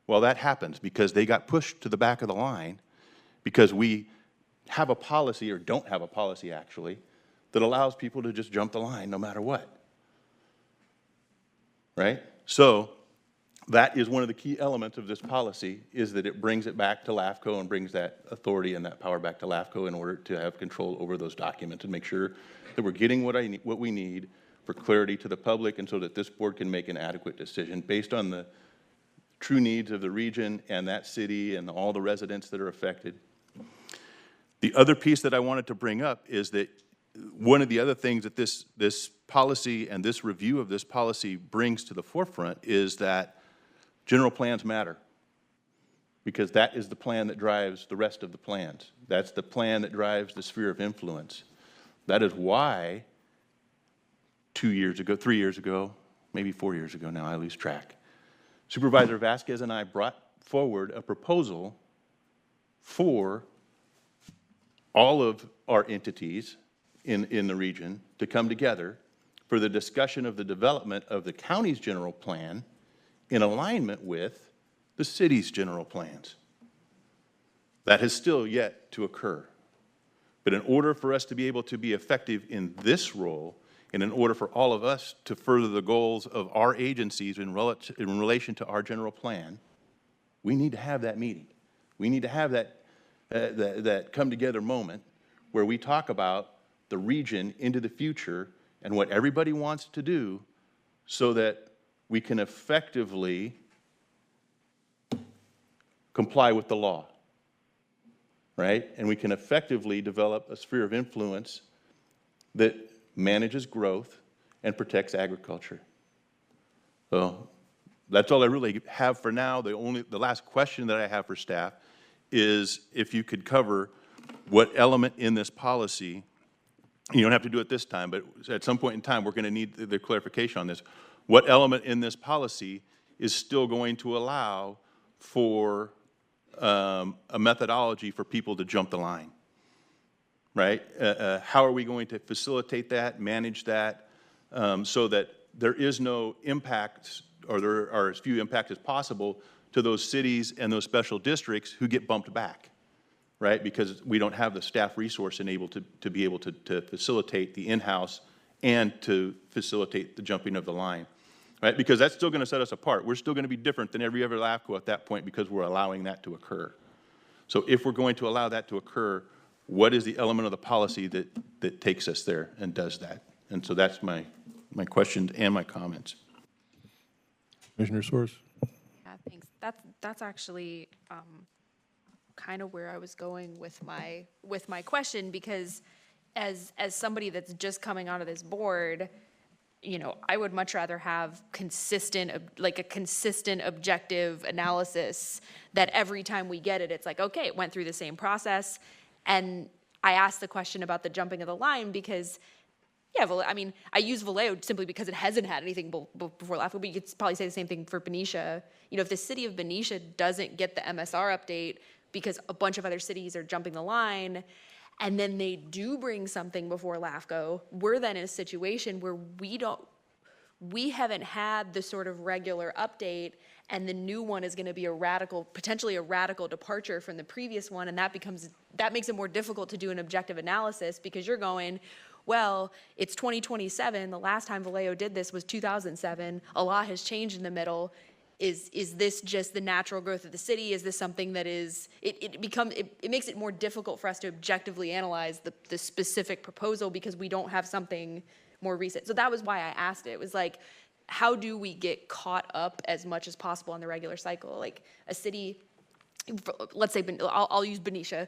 while that happens because they got pushed to the back of the line because we have a policy, or don't have a policy actually, that allows people to just jump the line no matter what, right? So that is one of the key elements of this policy, is that it brings it back to LAFCO and brings that authority and that power back to LAFCO in order to have control over those documents and make sure that we're getting what we need for clarity to the public, and so that this board can make an adequate decision based on the true needs of the region and that city and all the residents that are affected. The other piece that I wanted to bring up is that one of the other things that this policy and this review of this policy brings to the forefront is that general plans matter, because that is the plan that drives the rest of the plans. That's the plan that drives the sphere of influence. That is why 2 years ago, 3 years ago, maybe 4 years ago now, I lose track, Supervisor Vasquez and I brought forward a proposal for all of our entities in the region to come together for the discussion of the development of the county's general plan in alignment with the city's general plans. That has still yet to occur. But in order for us to be able to be effective in this role, and in order for all of us to further the goals of our agencies in relation to our general plan, we need to have that meeting. We need to have that come-together moment where we talk about the region into the future and what everybody wants to do so that we can effectively comply with the law, right? And we can effectively develop a sphere of influence that manages growth and protects agriculture. So that's all I really have for now. The last question that I have for staff is if you could cover what element in this policy, you don't have to do it this time, but at some point in time, we're going to need the clarification on this. What element in this policy is still going to allow for a methodology for people to jump the line, right? How are we going to facilitate that, manage that, so that there is no impact, or there are as few impacts as possible to those cities and those special districts who get bumped back, right? Because we don't have the staff resource enabled to be able to facilitate the in-house and to facilitate the jumping of the line, right? Because that's still going to set us apart. We're still going to be different than every other LAFCO at that point because we're allowing that to occur. So if we're going to allow that to occur, what is the element of the policy that takes us there and does that? And so that's my questions and my comments. Commissioner Soares? Yeah, thanks. That's actually kind of where I was going with my question, because as somebody that's just coming onto this board, you know, I would much rather have a consistent objective analysis that every time we get it, it's like, okay, it went through the same process. And I asked the question about the jumping of the line because, yeah, I mean, I use Vallejo simply because it hasn't had anything before LAFCO, but you could probably say the same thing for Benicia. You know, if the city of Benicia doesn't get the MSR update because a bunch of other cities are jumping the line, and then they do bring something before LAFCO, we're then in a situation where we haven't had the sort of regular update, and the new one is going to be potentially a radical departure from the previous one, and that makes it more difficult to do an objective analysis because you're going, well, it's 2027. The last time Vallejo did this was 2007. A lot has changed in the middle. is this just the natural growth of the city? Is this something that is, it makes it more difficult for us to objectively analyze the specific proposal because we don't have something more recent. So that was why I asked it. It was like, how do we get caught up as much as possible on the regular cycle? Like a city, let's say, I'll use Benicia.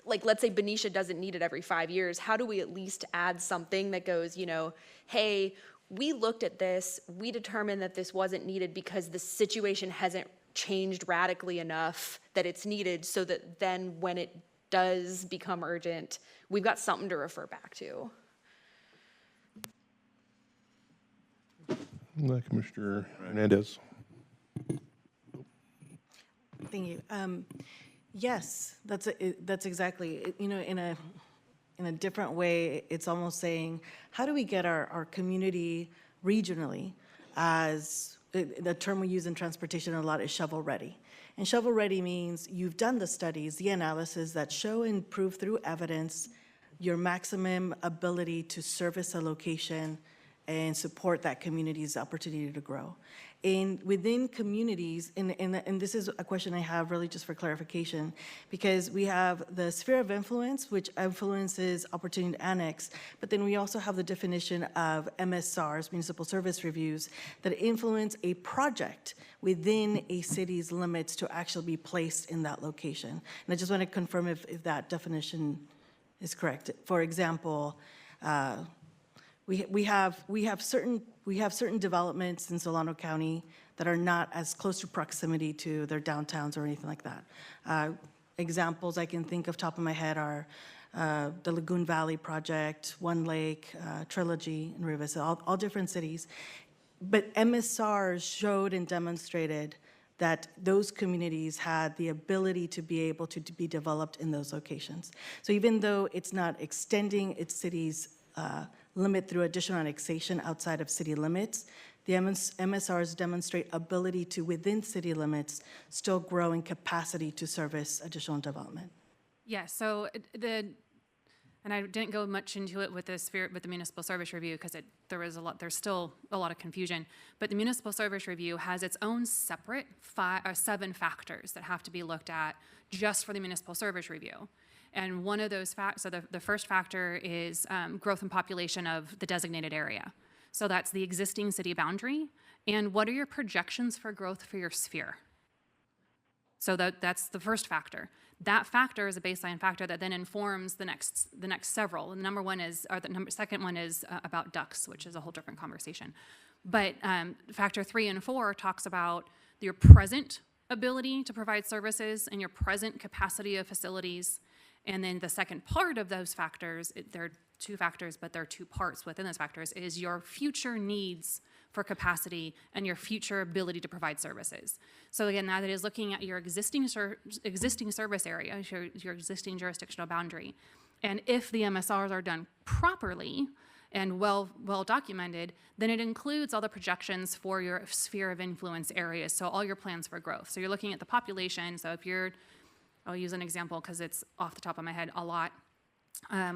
Like, let's say Benicia doesn't need it every 5 years. How do we at least add something that goes, you know, hey, we looked at this, we determined that this wasn't needed because the situation hasn't changed radically enough that it's needed, so that then when it does become urgent, we've got something to refer back to. Commissioner Hernandez. Thank you. Yes, that's exactly, you know, in a different way, it's almost saying, how do we get our community regionally, as the term we use in transportation a lot is shovel-ready. And shovel-ready means you've done the studies, the analysis that show and prove through evidence your maximum ability to service a location and support that community's opportunity to grow. And within communities, and this is a question I have really just for clarification, because we have the sphere of influence, which influences opportunity to annex, but then we also have the definition of MSRs, municipal service reviews, that influence a project within a city's limits to actually be placed in that location. And I just want to confirm if that definition is correct. For example, we have certain developments in Solano County that are not as close to proximity to their downtowns or anything like that. Examples I can think of top of my head are the Lagoon Valley Project, One Lake, Trilogy, and Rivas, all different cities. But MSRs showed and demonstrated that those communities had the ability to be able to be developed in those locations. So even though it's not extending its city's limit through additional annexation outside of city limits, the MSRs demonstrate ability to, within city limits, still grow in capacity to service additional development. Yeah, so and I didn't go much into it with the municipal service review because there's still a lot of confusion. But the municipal service review has its own separate 7 factors that have to be looked at just for the municipal service review. And one of those so the first factor is growth in population of the designated area. So that's the existing city boundary. And what are your projections for growth for your sphere? So that's the first factor. That factor is a baseline factor that then informs the next several. And the second one is about ducks, which is a whole different conversation. But factor 3 and 4 talks about your present ability to provide services and your present capacity of facilities. And then the second part of those factors, there are 2 factors, but there are 2 parts within those factors, is your future needs for capacity and your future ability to provide services. So again, that is looking at your existing service area, your existing jurisdictional boundary. And if the MSRs are done properly and well documented, then it includes all the projections for your sphere of influence areas, so all your plans for growth. So you're looking at the population, so if I'll use an example because it's off the top of my head a lot.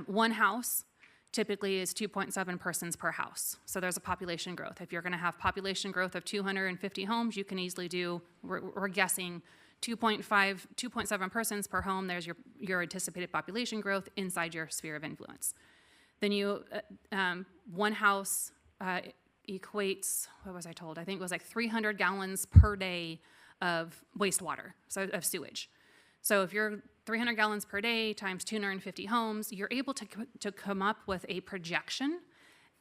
One house typically is 2.7 persons per house. So there's a population growth. If you're going to have population growth of 250 homes, you can easily do, we're guessing 2.7 persons per home. There's your anticipated population growth inside your sphere of influence. Then one house equates, what was I told? I think it was like 300 gallons per day of wastewater, so of sewage. So if you're 300 gallons per day times 250 homes, you're able to come up with a projection.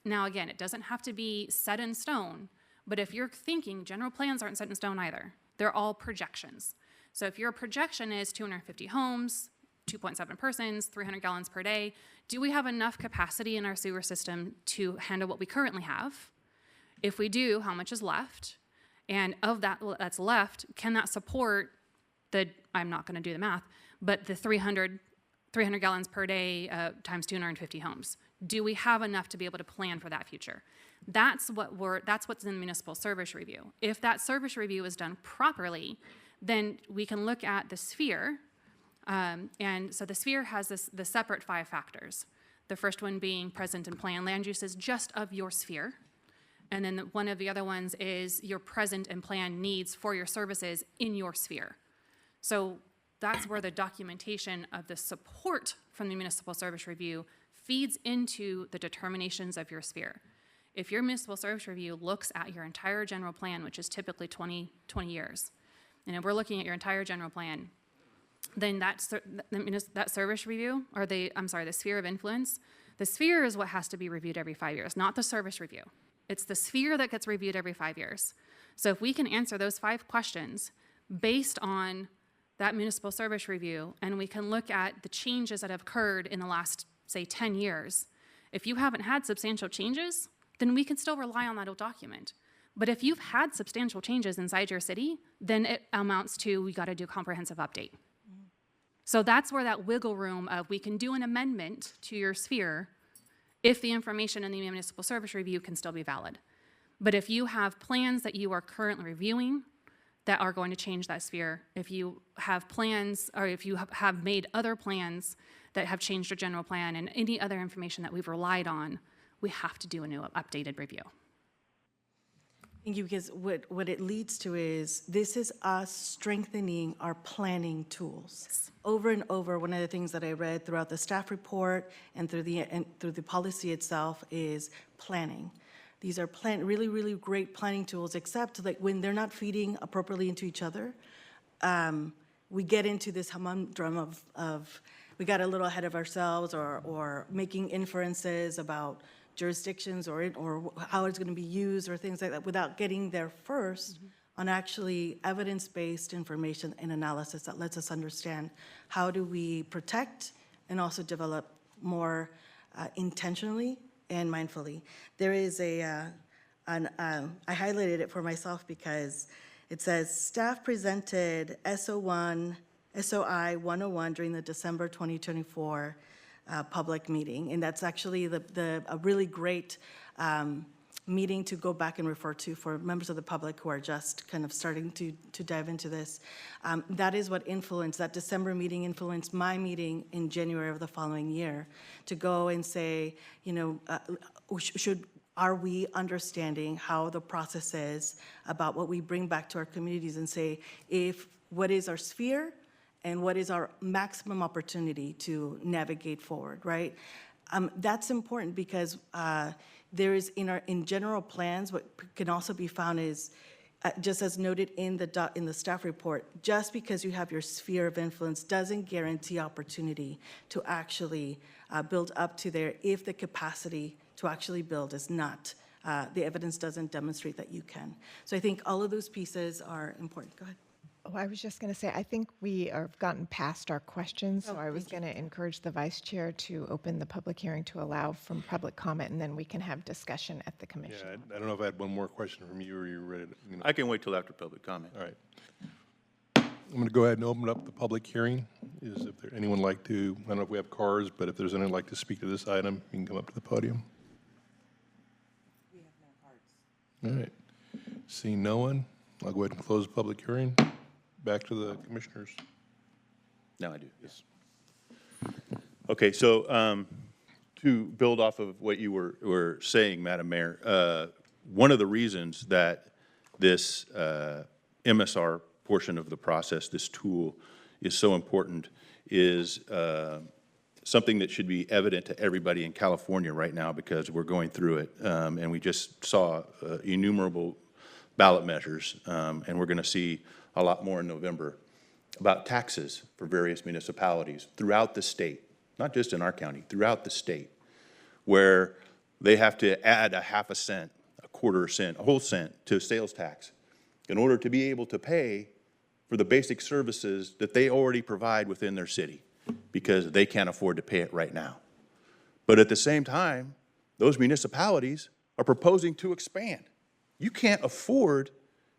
Now, again, it doesn't have to be set in stone, but if you're thinking, general plans aren't set in stone either. They're all projections. So if your projection is 250 homes, 2.7 persons, 300 gallons per day, do we have enough capacity in our sewer system to handle what we currently have? If we do, how much is left? And of that that's left, can that support I'm not going to do the math, but the 300 gallons per day times 250 homes. Do we have enough to be able to plan for that future? That's what's in the municipal service review. If that service review is done properly, then we can look at the sphere. And so the sphere has the separate 5 factors. The first one being present and planned land uses just of your sphere. And then one of the other ones is your present and planned needs for your services in your sphere. So that's where the documentation of the support from the municipal service review feeds into the determinations of your sphere. If your municipal service review looks at your entire general plan, which is typically 20 years, and if we're looking at your entire general plan, then that service review, or the sphere of influence, the sphere is what has to be reviewed every 5 years, not the service review. It's the sphere that gets reviewed every 5 years. So if we can answer those 5 questions based on that municipal service review, and we can look at the changes that have occurred in the last, say, 10 years, if you haven't had substantial changes, then we can still rely on that old document. But if you've had substantial changes inside your city, then it amounts to, we gotta do a comprehensive update. So that's where that wiggle room of we can do an amendment to your sphere if the information in the municipal service review can still be valid. But if you have plans that you are currently reviewing that are going to change that sphere, if you have plans, or if you have made other plans that have changed your general plan and any other information that we've relied on, we have to do a new updated review. Thank you, because what it leads to is, this is us strengthening our planning tools. Over and over, one of the things that I read throughout the staff report and through the policy itself is planning. These are really, really great planning tools, except like when they're not feeding appropriately into each other, we get into this humdrum of we got a little ahead of ourselves, or making inferences about jurisdictions or how it's going to be used or things like that, without getting there first on actually evidence-based information and analysis that lets us understand how do we protect and also develop more intentionally and mindfully. There is I highlighted it for myself because it says staff presented SOI 101 during the December 2024 public meeting, and that's actually a really great meeting to go back and refer to for members of the public who are just kind of starting to dive into this. That is what influenced, that December meeting influenced my meeting in January of the following year, to go and say, you know, are we understanding how the process is about what we bring back to our communities, and say, what is our sphere and what is our maximum opportunity to navigate forward, right? That's important because there is in general plans, what can also be found is, just as noted in the staff report, just because you have your sphere of influence doesn't guarantee opportunity to actually build up to there if the capacity to actually build is not, the evidence doesn't demonstrate that you can. So I think all of those pieces are important. Go ahead. Oh, I was just going to say, I think we have gotten past our questions, so I was going to encourage the vice chair to open the public hearing to allow from public comment, and then we can have discussion at the commission. Yeah, I don't know if I had one more question from you, or you're ready to, I can wait till after public comment. All right. I'm going to go ahead and open up the public hearing. If there anyone like to, I don't know if we have cards, but if there's anyone like to speak to this item, you can come up to the podium. We have no cards. All right. Seeing no one, I'll go ahead and close the public hearing. Back to the commissioners. Now I do, yes. Okay, so to build off of what you were saying, Madam Mayor, one of the reasons that this MSR portion of the process, this tool, is so important is something that should be evident to everybody in California right now, because we're going through it. And we just saw innumerable ballot measures, and we're going to see a lot more in November, about taxes for various municipalities throughout the state, not just in our county, throughout the state, where they have to add a half a cent, a quarter cent, a whole cent to sales tax in order to be able to pay for the basic services that they already provide within their city, because they can't afford to pay it right now. But at the same time, those municipalities are proposing to expand. You can't afford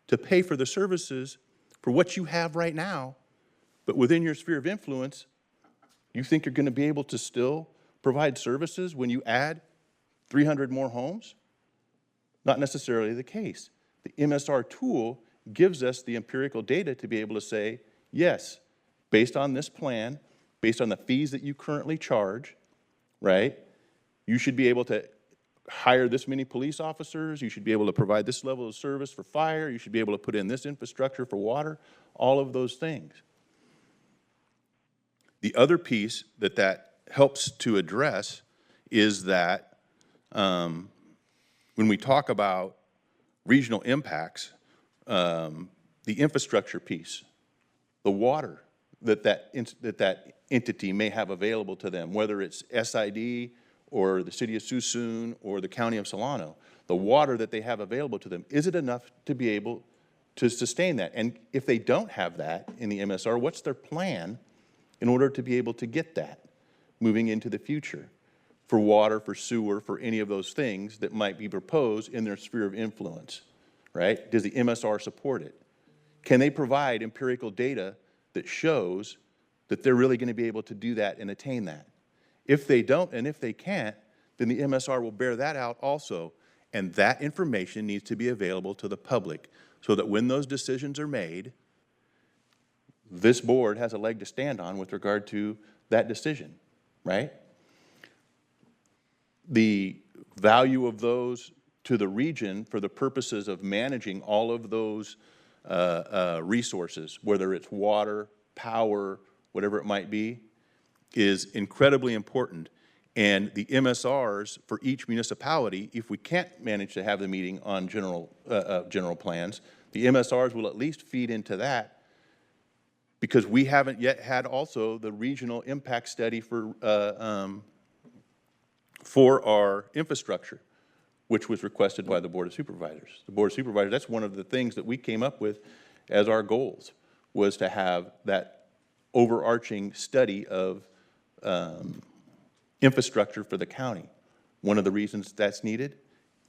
to pay for the services for what you have right now, but within your sphere of influence, you think you're going to be able to still provide services when you add 300 more homes? Not necessarily the case. The MSR tool gives us the empirical data to be able to say, yes, based on this plan, based on the fees that you currently charge, right, you should be able to hire this many police officers, you should be able to provide this level of service for fire, you should be able to put in this infrastructure for water, all of those things. The other piece that helps to address is that when we talk about regional impacts, the infrastructure piece, the water that entity may have available to them, whether it's SID or the city of Suisun or the county of Solano, the water that they have available to them, is it enough to be able to sustain that? And if they don't have that in the MSR, what's their plan in order to be able to get that moving into the future for water, for sewer, for any of those things that might be proposed in their sphere of influence, right? Does the MSR support it? Can they provide empirical data that shows that they're really going to be able to do that and attain that? If they don't, and if they can't, then the MSR will bear that out also. And that information needs to be available to the public so that when those decisions are made, this board has a leg to stand on with regard to that decision, right? The value of those to the region for the purposes of managing all of those resources, whether it's water, power, whatever it might be, is incredibly important. And the MSRs for each municipality, if we can't manage to have the meeting on general plans, the MSRs will at least feed into that, because we haven't yet had also the regional impact study for our infrastructure, which was requested by the Board of Supervisors. The Board of Supervisors, that's one of the things that we came up with as our goals, was to have that overarching study of infrastructure for the county. One of the reasons that's needed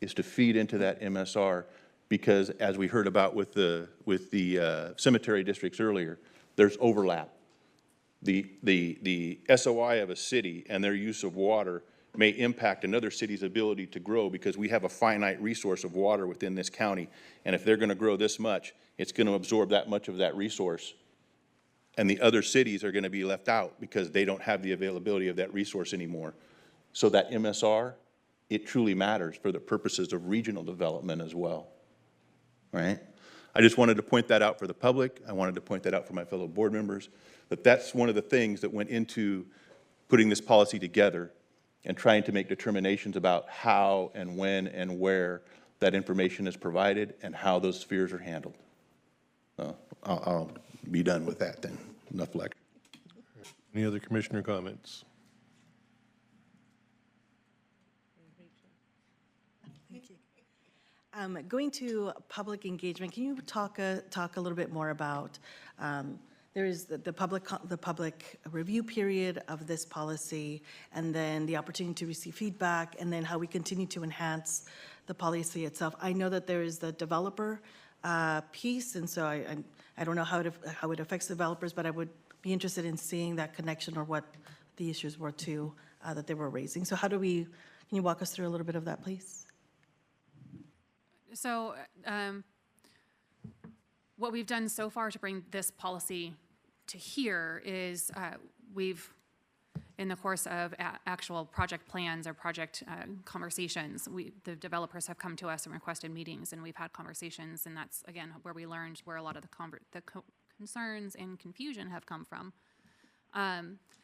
is to feed into that MSR, because as we heard about with the cemetery districts earlier, there's overlap. The SOI of a city and their use of water may impact another city's ability to grow, because we have a finite resource of water within this county. And if they're going to grow this much, it's going to absorb that much of that resource. And the other cities are going to be left out because they don't have the availability of that resource anymore. So that MSR, it truly matters for the purposes of regional development as well, right? I just wanted to point that out for the public. I wanted to point that out for my fellow board members, that that's one of the things that went into putting this policy together and trying to make determinations about how and when and where that information is provided and how those spheres are handled. I'll be done with that then. Enough lecture. Any other commissioner comments? Going to public engagement, can you talk a little bit more about, there is the public review period of this policy, and then the opportunity to receive feedback, and then how we continue to enhance the policy itself. I know that there is the developer piece, and so I don't know how it affects developers, but I would be interested in seeing that connection, or what the issues were too that they were raising. So can you walk us through a little bit of that, please? So what we've done so far to bring this policy to here is we've, in the course of actual project plans or project conversations, the developers have come to us and requested meetings, and we've had conversations, and that's, again, where we learned where a lot of the concerns and confusion have come from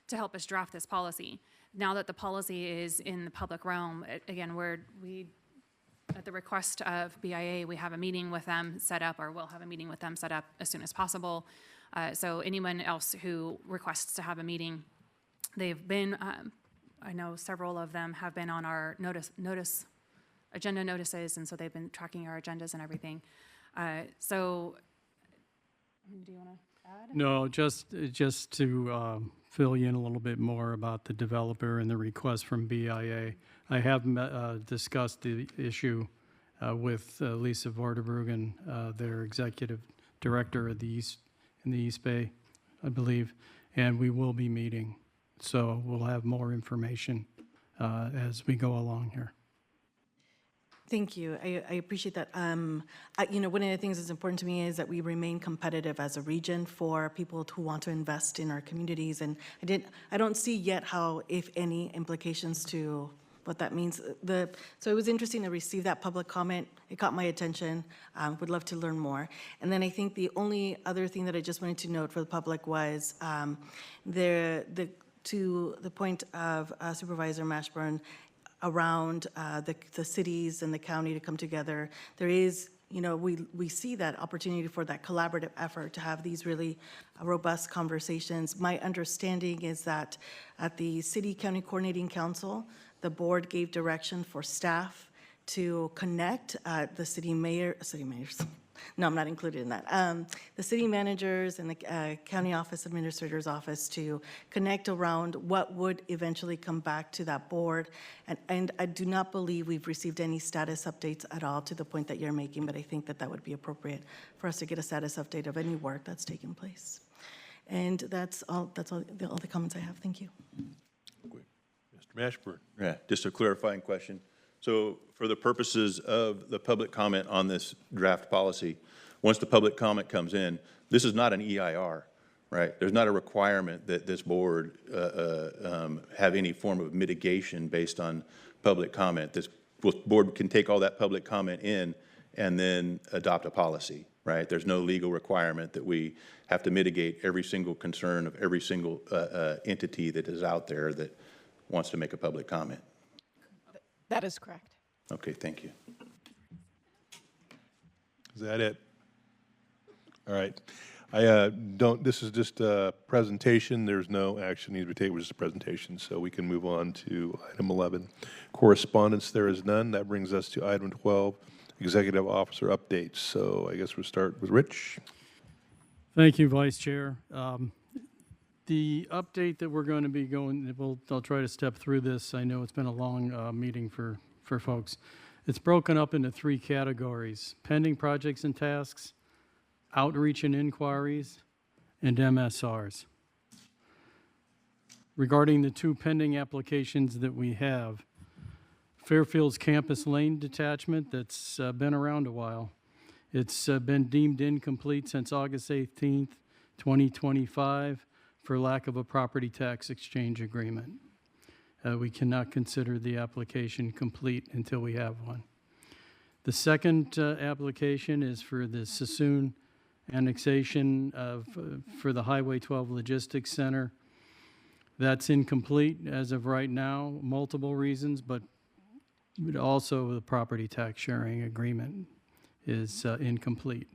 to help us draft this policy. Now that the policy is in the public realm, again, at the request of BIA, we have a meeting with them set up, or we'll have a meeting with them set up as soon as possible. So anyone else who requests to have a meeting, they've been, I know several of them have been on our agenda notices, and so they've been tracking our agendas and everything. So, do you want to add? No, just to fill you in a little bit more about the developer and the request from BIA. I have discussed the issue with Lisa Vorderbruggen, their executive director in the East Bay, I believe, and we will be meeting. So we'll have more information as we go along here. Thank you. I appreciate that. One of the things that's important to me is that we remain competitive as a region for people who want to invest in our communities. And I don't see yet how, if any, implications to what that means. So it was interesting to receive that public comment. It caught my attention. Would love to learn more. And then I think the only other thing that I just wanted to note for the public was to the point of Supervisor Mashburn around the cities and the county to come together. There is, we see that opportunity for that collaborative effort to have these really robust conversations. My understanding is that at the City County Coordinating Council, the board gave direction for staff to connect the city mayors. No, I'm not included in that. The city managers and the county office administrator's office to connect around what would eventually come back to that board. And I do not believe we've received any status updates at all to the point that you're making, but I think that that would be appropriate for us to get a status update of any work that's taken place. And that's all the comments I have. Thank you. Mr. Mashburn. Yeah, just a clarifying question. So for the purposes of the public comment on this draft policy, once the public comment comes in, this is not an EIR, right? There's not a requirement that this board have any form of mitigation based on public comment. This board can take all that public comment in and then adopt a policy, right? There's no legal requirement that we have to mitigate every single concern of every single entity that is out there that wants to make a public comment. That is correct. Okay, thank you. Is that it? All right. This is just a presentation. There's no action needs to be taken. It was just a presentation, so we can move on to item 11. Correspondence, there is none. That brings us to item 12, executive officer updates. So I guess we'll start with Rich. Thank you, Vice Chair. The update that we're going to be I'll try to step through this. I know it's been a long meeting for folks. It's broken up into 3 categories: pending projects and tasks, outreach and inquiries, and MSRs. Regarding the 2 pending applications that we have, Fairfield's Campus Lane detachment that's been around a while. It's been deemed incomplete since August 18th, 2025 for lack of a property tax exchange agreement. We cannot consider the application complete until we have one. The second application is for the Sassoon annexation for the Highway 12 Logistics Center. That's incomplete as of right now, multiple reasons, but also the property tax sharing agreement is incomplete.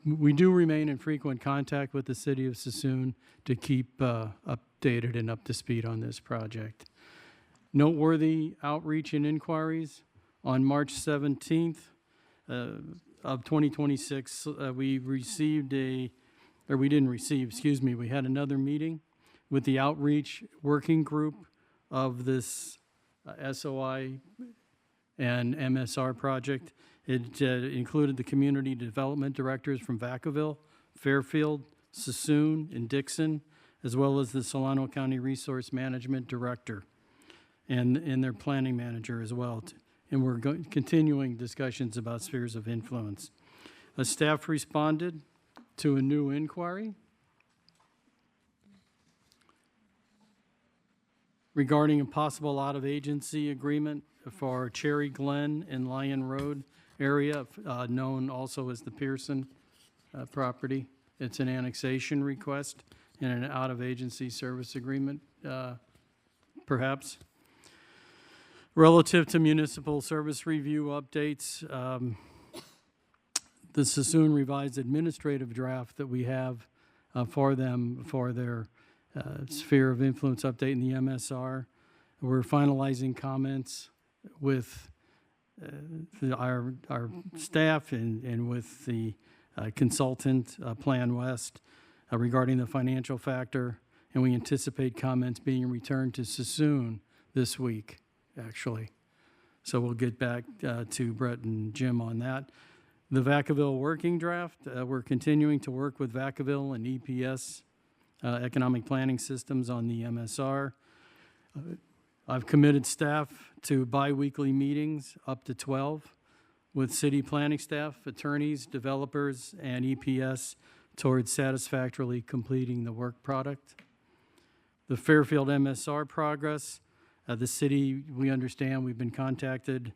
We do remain in frequent contact with the City of Sassoon to keep updated and up to speed on this project. Noteworthy outreach and inquiries. On March 17th of 2026, we had another meeting with the outreach working group of this SOI and MSR project. It included the community development directors from Vacaville, Fairfield, Sassoon, and Dixon, as well as the Solano County Resource Management Director and their planning manager as well. And we're continuing discussions about spheres of influence. A staff responded to a new inquiry regarding a possible out-of-agency agreement for Cherry Glen and Lion Road area, known also as the Pearson property. It's an annexation request and an out-of-agency service agreement, perhaps. Relative to municipal service review updates, the Sassoon revised administrative draft that we have for them for their sphere of influence update in the MSR. We're finalizing comments with our staff and with the consultant, Plan West, regarding the financial factor, and we anticipate comments being returned to Sassoon this week, actually. So we'll get back to Brett and Jim on that. The Vacaville working draft, we're continuing to work with Vacaville and EPS, Economic Planning Systems, on the MSR. I've committed staff to bi-weekly meetings, up to 12, with city planning staff, attorneys, developers, and EPS towards satisfactorily completing the work product. The Fairfield MSR progress, The city, we understand, we've been contacted.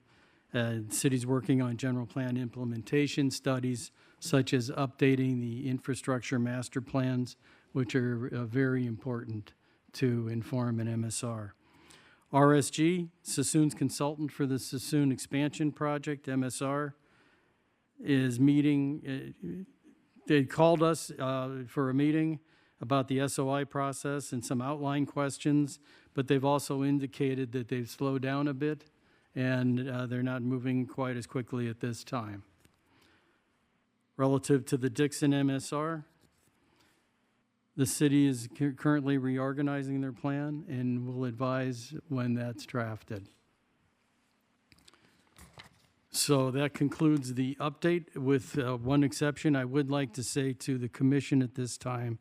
The city's working on general plan implementation studies, such as updating the infrastructure master plans, which are very important to inform an MSR. RSG, Sassoon's consultant for the Sassoon Expansion Project, MSR, is meeting. They called us for a meeting about the SOI process and some outline questions, but they've also indicated that they've slowed down a bit and they're not moving quite as quickly at this time. Relative to the Dixon MSR, the city is currently reorganizing their plan and will advise when that's drafted. So that concludes the update, with one exception. I would like to say to the commission at this time,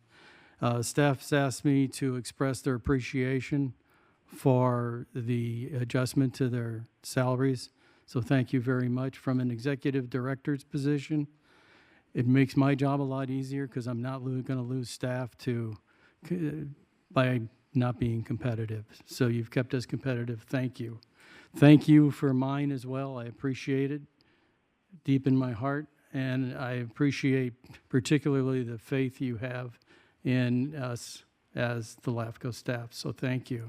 staff's asked me to express their appreciation for the adjustment to their salaries. So thank you very much. From an executive director's position, it makes my job a lot easier because I'm not going to lose staff by not being competitive. So you've kept us competitive. Thank you. Thank you for mine as well. I appreciate it deep in my heart, and I appreciate particularly the faith you have in us as the LAFCO staff. So thank you.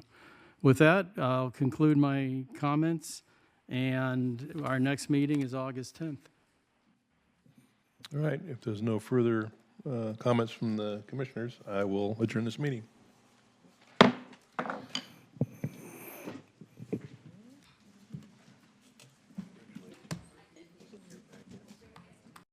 With that, I'll conclude my comments, and our next meeting is August 10th. All right, if there's no further comments from the commissioners, I will adjourn this meeting.